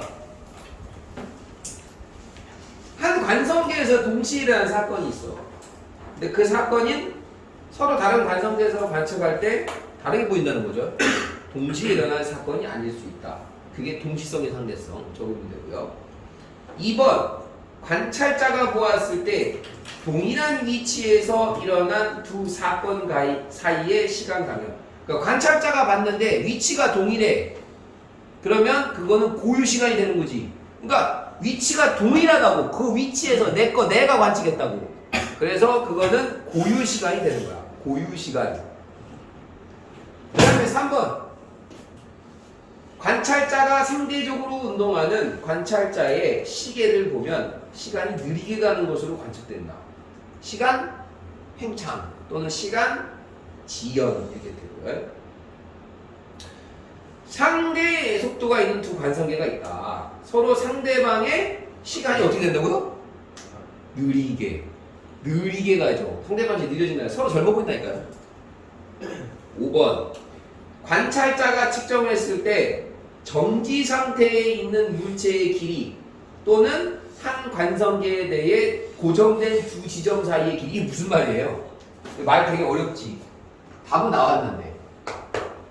Speaker 1: 한 관성계에서 동시에 일어난 사건이 있어. 근데 그 사건이 서로 다른 관성계에서 관측할 때 다르게 보인다는 거죠. 동시에 일어난 사건이 아닐 수 있다. 그게 동시성의 상대성. 적으면 되고요. 2번. 관찰자가 보았을 때 동일한 위치에서 일어난 두 사건 사이의 시간 강연. 그러니까 관찰자가 봤는데 위치가 동일해. 그러면 그거는 고유 시간이 되는 거지. 그러니까 위치가 동일하다고. 그 위치에서 내가 관측했다고. 그래서 그거는 고유 시간이 되는 거야. 고유 시간. 그 다음에 3번. 관찰자가 상대적으로 운동하는 관찰자의 시계를 보면 시간이 느리게 가는 것으로 관측된다. 시간 팽창 또는 시간 지연 이렇게 되고요. 상대의 속도가 있는 두 관성계가 있다. 서로 상대방의 시간이 어떻게 된다고요? 느리게 가죠. 상대방이 느려진다. 서로 젊어 보인다니까요. 5번. 관찰자가 측정을 했을 때 정지 상태에 있는 물체의 길이 또는 한 관성계에 대해 고정된 두 지점 사이의 길이. 이게 무슨 말이에요? 말 되게 어렵지. 답은 나왔는데.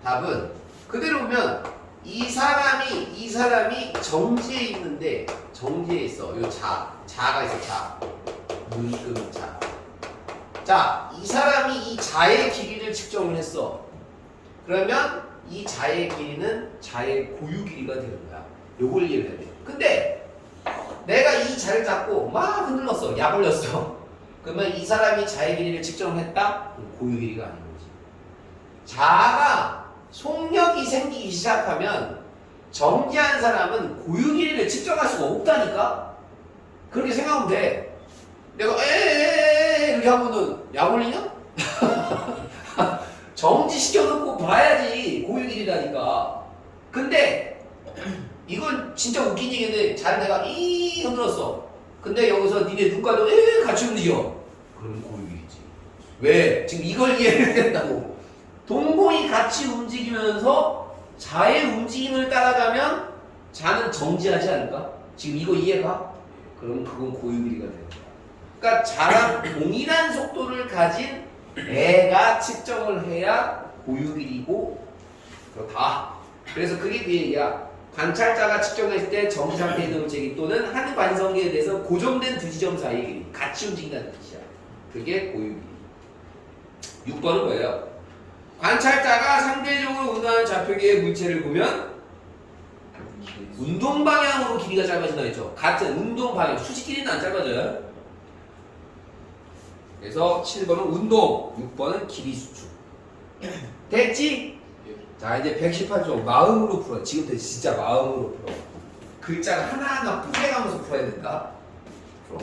Speaker 1: 답은 그대로 보면 이 사람이 정지에 있는데, 정지에 있어. 요 자가 있어. 자. 물금 자. 자, 이 사람이 이 자의 길이를 측정을 했어. 그러면 이 자의 길이는 자의 고유 길이가 되는 거야. 요걸 이해해야 돼. 근데 내가 이 자를 잡고 막 흔들었어. 약 올렸어. 그러면 이 사람이 자의 길이를 측정했다? 고유 길이가 아닌 거지. 자가 속력이 생기기 시작하면 정지한 사람은 고유 길이를 측정할 수가 없다니까? 그렇게 생각하면 돼. 내가 이렇게 하면은 약 올리냐? 정지시켜놓고 봐야지 고유길이라니까. 근데 이건 진짜 웃긴 얘기인데 잘 내가 이 흔들었어. 근데 여기서 니네 눈가도 같이 움직여. 그러면 고유길이지. 왜? 지금 이걸 이해해야 된다고. 동공이 같이 움직이면서 자의 움직임을 따라가면 자는 정지하지 않을까? 지금 이거 이해가? 그럼 그건 고유길이가 되는 거야. 그러니까 자랑 동일한 속도를 가진 애가 측정을 해야 고유길이고 그렇다. 그래서 그게 그 얘기야. 관찰자가 측정했을 때 정지 상태에 있는 물체기 또는 한 관성기에 대해서 고정된 두 지점 사이의 길이 같이 움직인다는 뜻이야. 그게 고유길이. 6번은 뭐예요? 관찰자가 상대적으로 운동하는 좌표계의 물체를 보면 운동 방향으로 길이가 짧아진다 했죠. 같은 운동 방향, 수직 길이는 안 짧아져요. 그래서 7번은 운동, 6번은 길이 수축. 됐지? 자 이제 118쪽 마음으로 풀어. 지금부터 진짜 마음으로 풀어. 글자를 하나하나 뿌려가면서 풀어야 된다. 풀어.